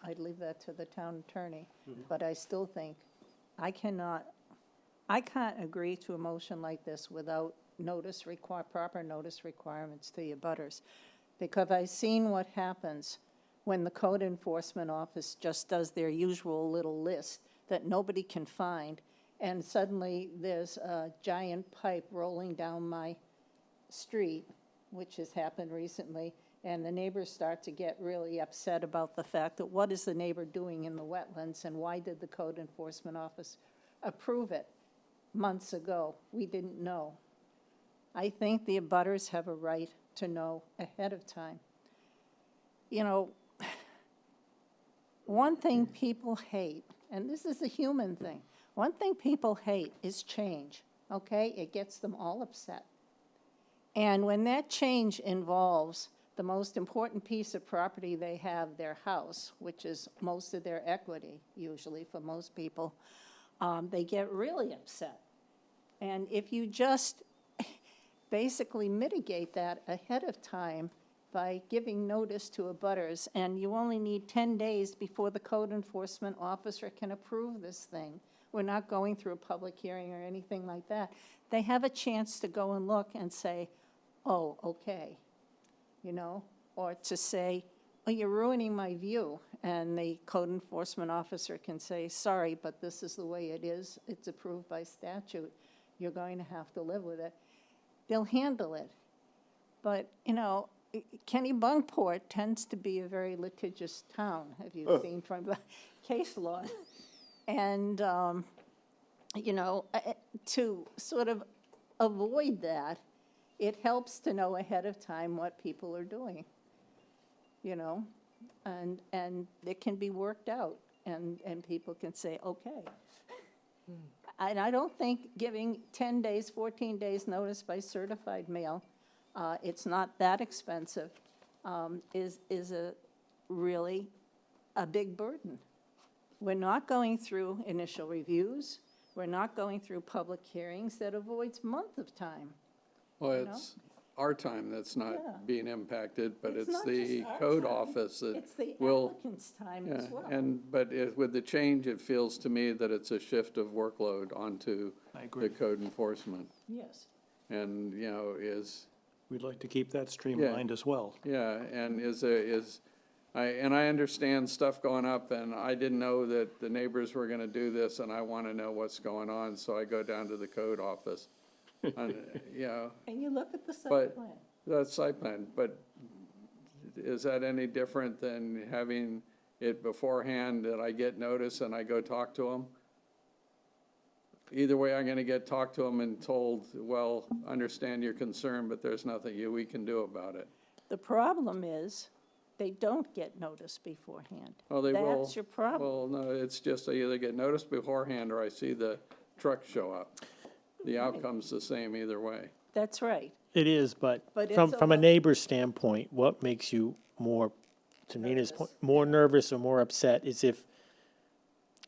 I'd leave that to the town attorney. But I still think I can't agree to a motion like this without proper notice requirements to your butters. Because I've seen what happens when the code enforcement office just does their usual little list that nobody can find, and suddenly there's a giant pipe rolling down my street, which has happened recently, and the neighbors start to get really upset about the fact that what is the neighbor doing in the wetlands, and why did the code enforcement office approve it? months ago. We didn't know. I think the abutters have a right to know ahead of time. You know, one thing people hate, and this is a human thing, one thing people hate is change, okay? It gets them all upset. And when that change involves the most important piece of property they have, their house, which is most of their equity, usually for most people, they get really upset. And if you just basically mitigate that ahead of time by giving notice to abutters, and you only need 10 days before the code enforcement officer can approve this thing. We're not going through a public hearing or anything like that. They have a chance to go and look and say, oh, okay, you know, or to say, oh, you're ruining my view, and the code enforcement officer can say, sorry, but this is the way it is. It's approved by statute. You're going to have to live with it. They'll handle it. But, you know, Kennebunkport tends to be a very litigious town, have you seen from the case law? And, you know, to sort of avoid that, it helps to know ahead of time what people are doing, you know? And it can be worked out, and people can say, okay. And I don't think giving 10 days, 14 days notice by certified mail, it's not that expensive, is a really a big burden. We're not going through initial reviews. We're not going through public hearings. That avoids months of time. Well, You know? it's our time that's Yeah. not being impacted, but it's not the just our code time, office that It's the will. applicant's time Yeah, as well. but with the change, it feels to me that it's a shift of workload onto the code enforcement. Yes. And, you know, We'd like to keep that streamlined as well. yeah, and I understand stuff going up, and I didn't know that the neighbors were gonna do this, and I wanna know what's going on, so I go down to the code office. And, you know, And you look at the site but plan. that's site plan, but is that any different than having it beforehand that I get notice and I go talk to them? Either way, I'm gonna get talked to them and told, well, understand your concern, but there's nothing we can do about it. The problem is, they don't get notice beforehand. Oh, they will. That's your problem. Well, no, it's just I either get notice beforehand or I see the truck show up. The outcome's the same either way. That's right. It is, but But from, it's from a a- neighbor's standpoint, what makes you more, to Nina's point, more nervous or more upset is if,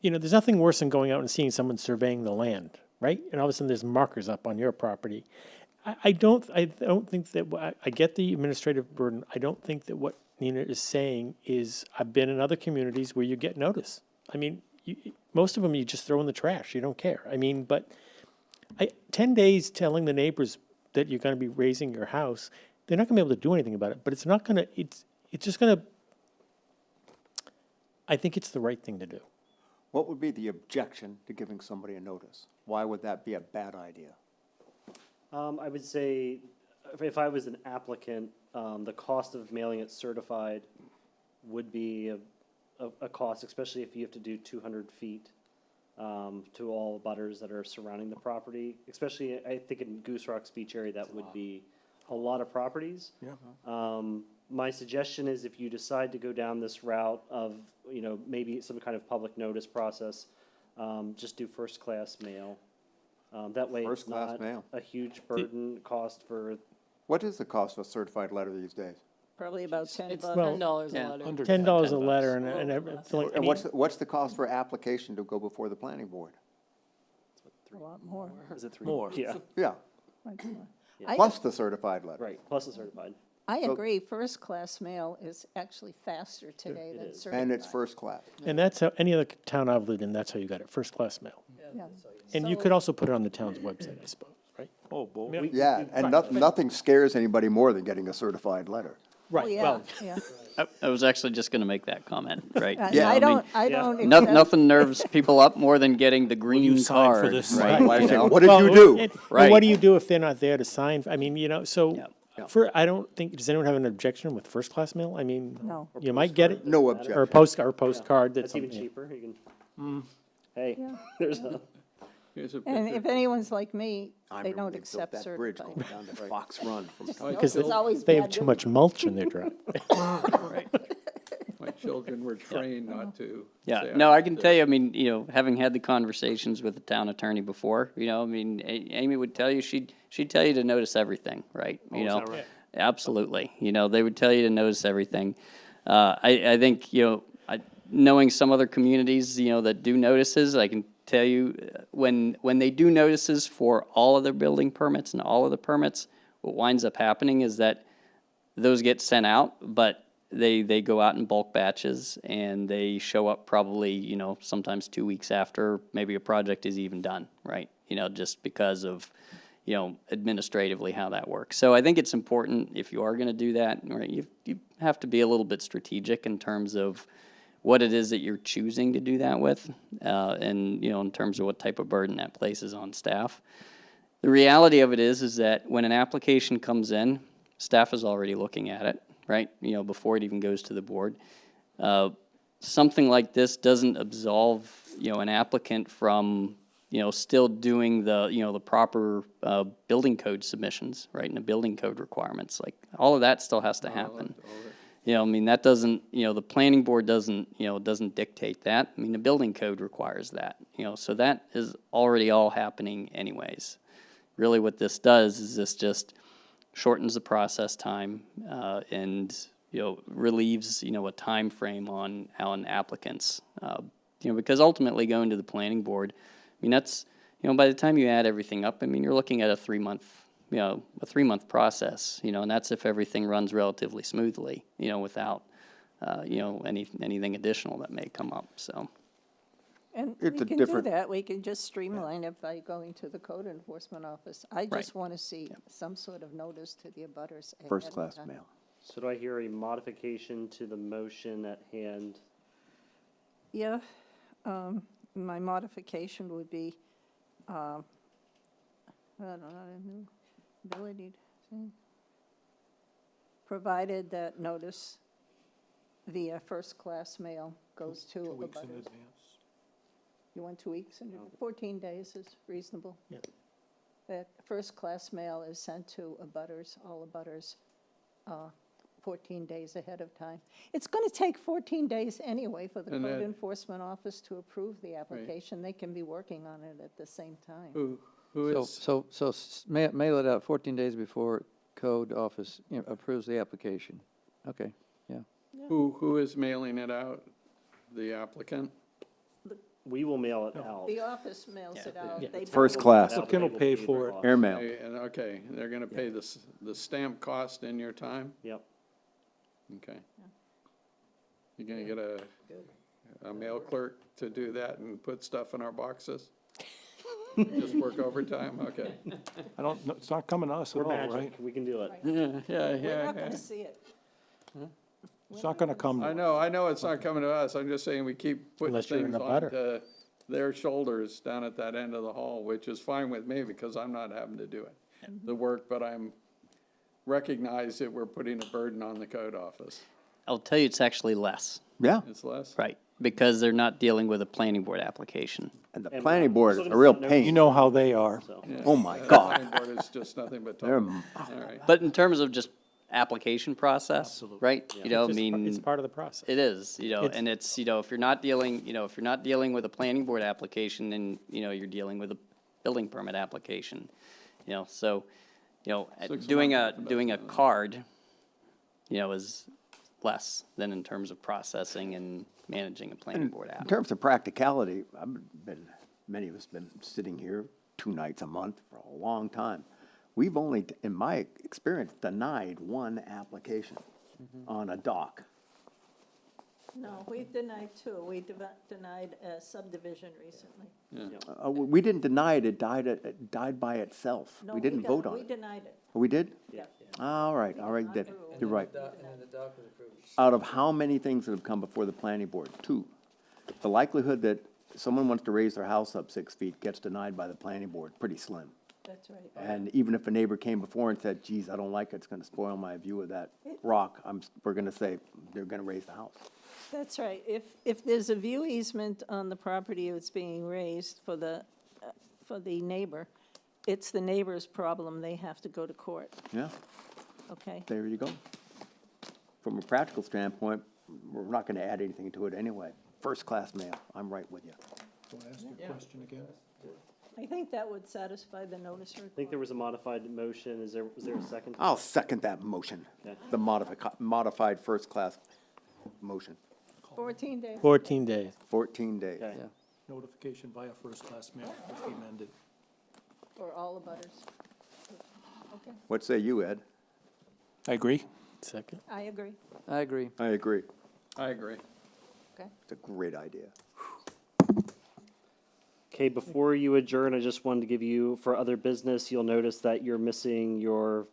you know, there's nothing worse than going out and seeing someone surveying the land, right? And all of a sudden there's markers up on your property. I don't think that, I get the administrative burden. I don't think that what Nina is saying is, I've been in other communities where you get notice. I mean, most of them you just throw in the trash, you don't care. I mean, but 10 days telling the neighbors that you're gonna be raising your house, they're not gonna be able to do anything about it, but it's not gonna, it's just gonna, I think it's the right thing to do. What would be the objection to giving somebody a notice? Why would that be a bad idea? I would say, if I was an applicant, the cost of mailing it certified would be a cost, especially if you have to do 200 feet to all butters that are surrounding the property. Especially, I think in Goose Rock's beach area, that would be a lot of properties. Yeah. My suggestion is if you decide to go down this route of, you know, maybe some kind of public notice process, just do first-class mail. That way it's First-class not mail. a huge burden cost for, What is the cost of a certified letter these days? Probably about 10 It's bucks. $10 a Yeah. letter. Under $10 a 10 bucks. letter and I feel like, I And mean, what's the cost for application to go before the planning board? A lot more. is it 3? More. Yeah, Yeah, much more. Yeah. I- plus the certified letter. right, plus the certified. I So- agree, first-class mail is actually faster today than is. certified. And it's first class. and that's how, any other town I've lived in, that's how you got it, first-class mail. Yeah. And you could also put it on the town's website, I suppose, right? Oh, boy. Yeah, and nothing scares anybody more than getting a certified letter. Oh, Right, yeah, well, yeah. I was actually just gonna make that comment, right? Yeah, I You know, don't, I don't No, accept- nothing nerves people up more than getting the green sign for card, this? right? Why I You say, know? what did well, you do? well, Right. what do you do if they're not there to sign? I mean, you know, so, Yep. I don't think, does anyone have an objection with first-class mail? I mean, No. you might get it, No or a objection. postcard, that's That's even something. cheaper, you can, hey, Yeah. there's a, Here's a And picture. if anyone's like me, I they remember don't they built accept that bridge certified. going down to Fox Run from Because It's always they have bad too news. much mulch in their driveway. My children were trained not to. Yeah, say no, I was can there. tell you, I mean, having had the conversations with the town attorney before, I mean, Amy would tell you, she'd tell you to notice everything, right? is that right? Absolutely. They would tell you to notice everything. I think, knowing some other communities, that do notices, I can tell you, when they do notices for all of their building permits and all of the permits, what winds up happening is that those get sent out, but they go out in bulk batches and they show up probably, sometimes 2 weeks after maybe a project is even done, right? Just because of, administratively how that works. So I think it's important if you are going to do that, right, you have to be a little bit strategic in terms of what it is that you're choosing to do that with, and, in terms of what type of burden that places on staff. The reality of it is that when an application comes in, staff is already looking at it, right? Before it even goes to the board. Something like this doesn't absolve, an applicant from, still doing the proper building code submissions, right? And the building code requirements, like all of that still has to happen. I mean, that doesn't, the planning board doesn't dictate that. I mean, the building code requires that, so that is already all happening anyways. Really what this does is this just shortens the process time, and, relieves, a time frame on applicants. Because ultimately going to the planning board, I mean, that's, by the time you add everything up, I mean, you're looking at a 3-month process, and that's if everything runs relatively smoothly, without, anything additional that may come up, so. And It's we a can do different- that, we can just streamline it by going to the code enforcement office. I just want to see some sort of notice to the abutters ahead of first-class time. mail. So do I hear a modification to the motion at hand? Yeah, my modification would be, I don't know, ability to, provided that notice via first-class mail goes to 2 weeks in abutters. advance. You want 2 weeks? 14 days is reasonable. Yeah. That first-class mail is sent to abutters, all abutters, 14 days ahead of time. It's going to take 14 days anyway for the And code that- enforcement office to approve the application. They can be working on it at the same time. Who is, So mail it out 14 days before code office approves the application. Okay, yeah. who is mailing it out? The applicant? We will mail it out. The office mails it out. Yeah. They First bill class. them. Applicant will pay for it. Airmail. Okay, they're gonna pay the stamp cost in your time? Yep. Okay. You're gonna get a mail clerk to do that and put stuff in our boxes? Just work overtime, okay. I don't, know, it's not coming to us at We're all, right? magic, we can do it. We're not going to see it. It's not gonna come. I know it's not coming to us, I'm just saying we keep putting Unless you're in things a butter. onto their shoulders down at that end of the hall, which is fine with me because I'm not having to do it, the work, but I'm recognize that we're putting a burden on the code office. I'll tell you, it's actually less, Yeah, It's less? right? Because they're not dealing with a planning board application. and the And planning board so is a does real that notice- pain. You know how they are. So, Yeah. Oh, my The God. planning board is just nothing but They're talk. All right. But in terms of just application process, right? I It's just mean. It's part of the process. It is, It's- and it's, if you're not dealing, if you're not dealing with a planning board application, then, you're dealing with a building permit application. So, 6 doing months, doing a card, is less than in terms of processing and managing a planning board In app. terms of practicality, many of us been sitting here 2 nights a month for a long time. We've only, in my experience, denied one application on a dock. No, we've denied two. We denied a subdivision recently. We didn't deny it, it died by itself. No, We didn't vote on We it. denied it. Oh, we did? Yeah. All right, then, Approve. you're right. Out of how many things that have come before the planning board? 2. The likelihood that someone wants to raise their house up 6 feet gets denied by the planning board, pretty slim. That's right. And even if a neighbor came before and said, geez, I don't like it, it's gonna spoil my view of that rock, we're gonna say, they're gonna raise the house. That's right. If there's a view easement on the property that's being raised for the neighbor. It's the neighbor's problem, they have to go to court, Yeah, okay? there you go. From a practical standpoint, we're not gonna add anything to it anyway. First-class mail, I'm right with you. So I ask your question again? I think that would satisfy the notice I think requirement. there was a modified motion. Was there a second? I'll second that motion, Okay. the modified first-class motion, 14 days. 14 days. 14 days. Okay. Yeah. Notification via first-class mail with the amended. For all the butters. Okay, What say you, Ed? I agree. Second. I agree. I agree. I agree. I agree. Okay. It's a great idea. Okay, before you adjourn, I just wanted to give you, for other business, you'll notice that you're missing your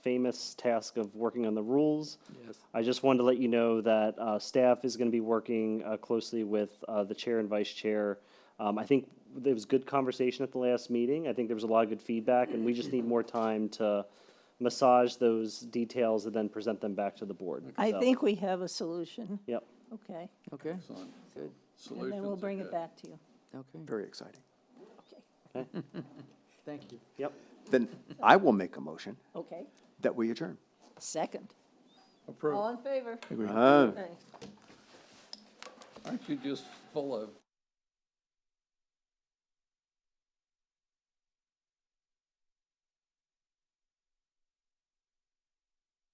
famous task of working on the rules. Yes. I just wanted to let you know that staff is going to be working closely with the chair and vice chair. I think there was good conversation at the last meeting. I think there was a lot of good feedback, and we just need more time to massage those details and then present them back to the board. I So, think we have a solution, Yep. okay? Okay, good, And then we'll bring it back to you. okay. Very exciting. Okay. Thank you. Yep. Then I will make a motion Okay, that we adjourn. second. Approved. All in favor? Ah. Okay. Aren't you just full of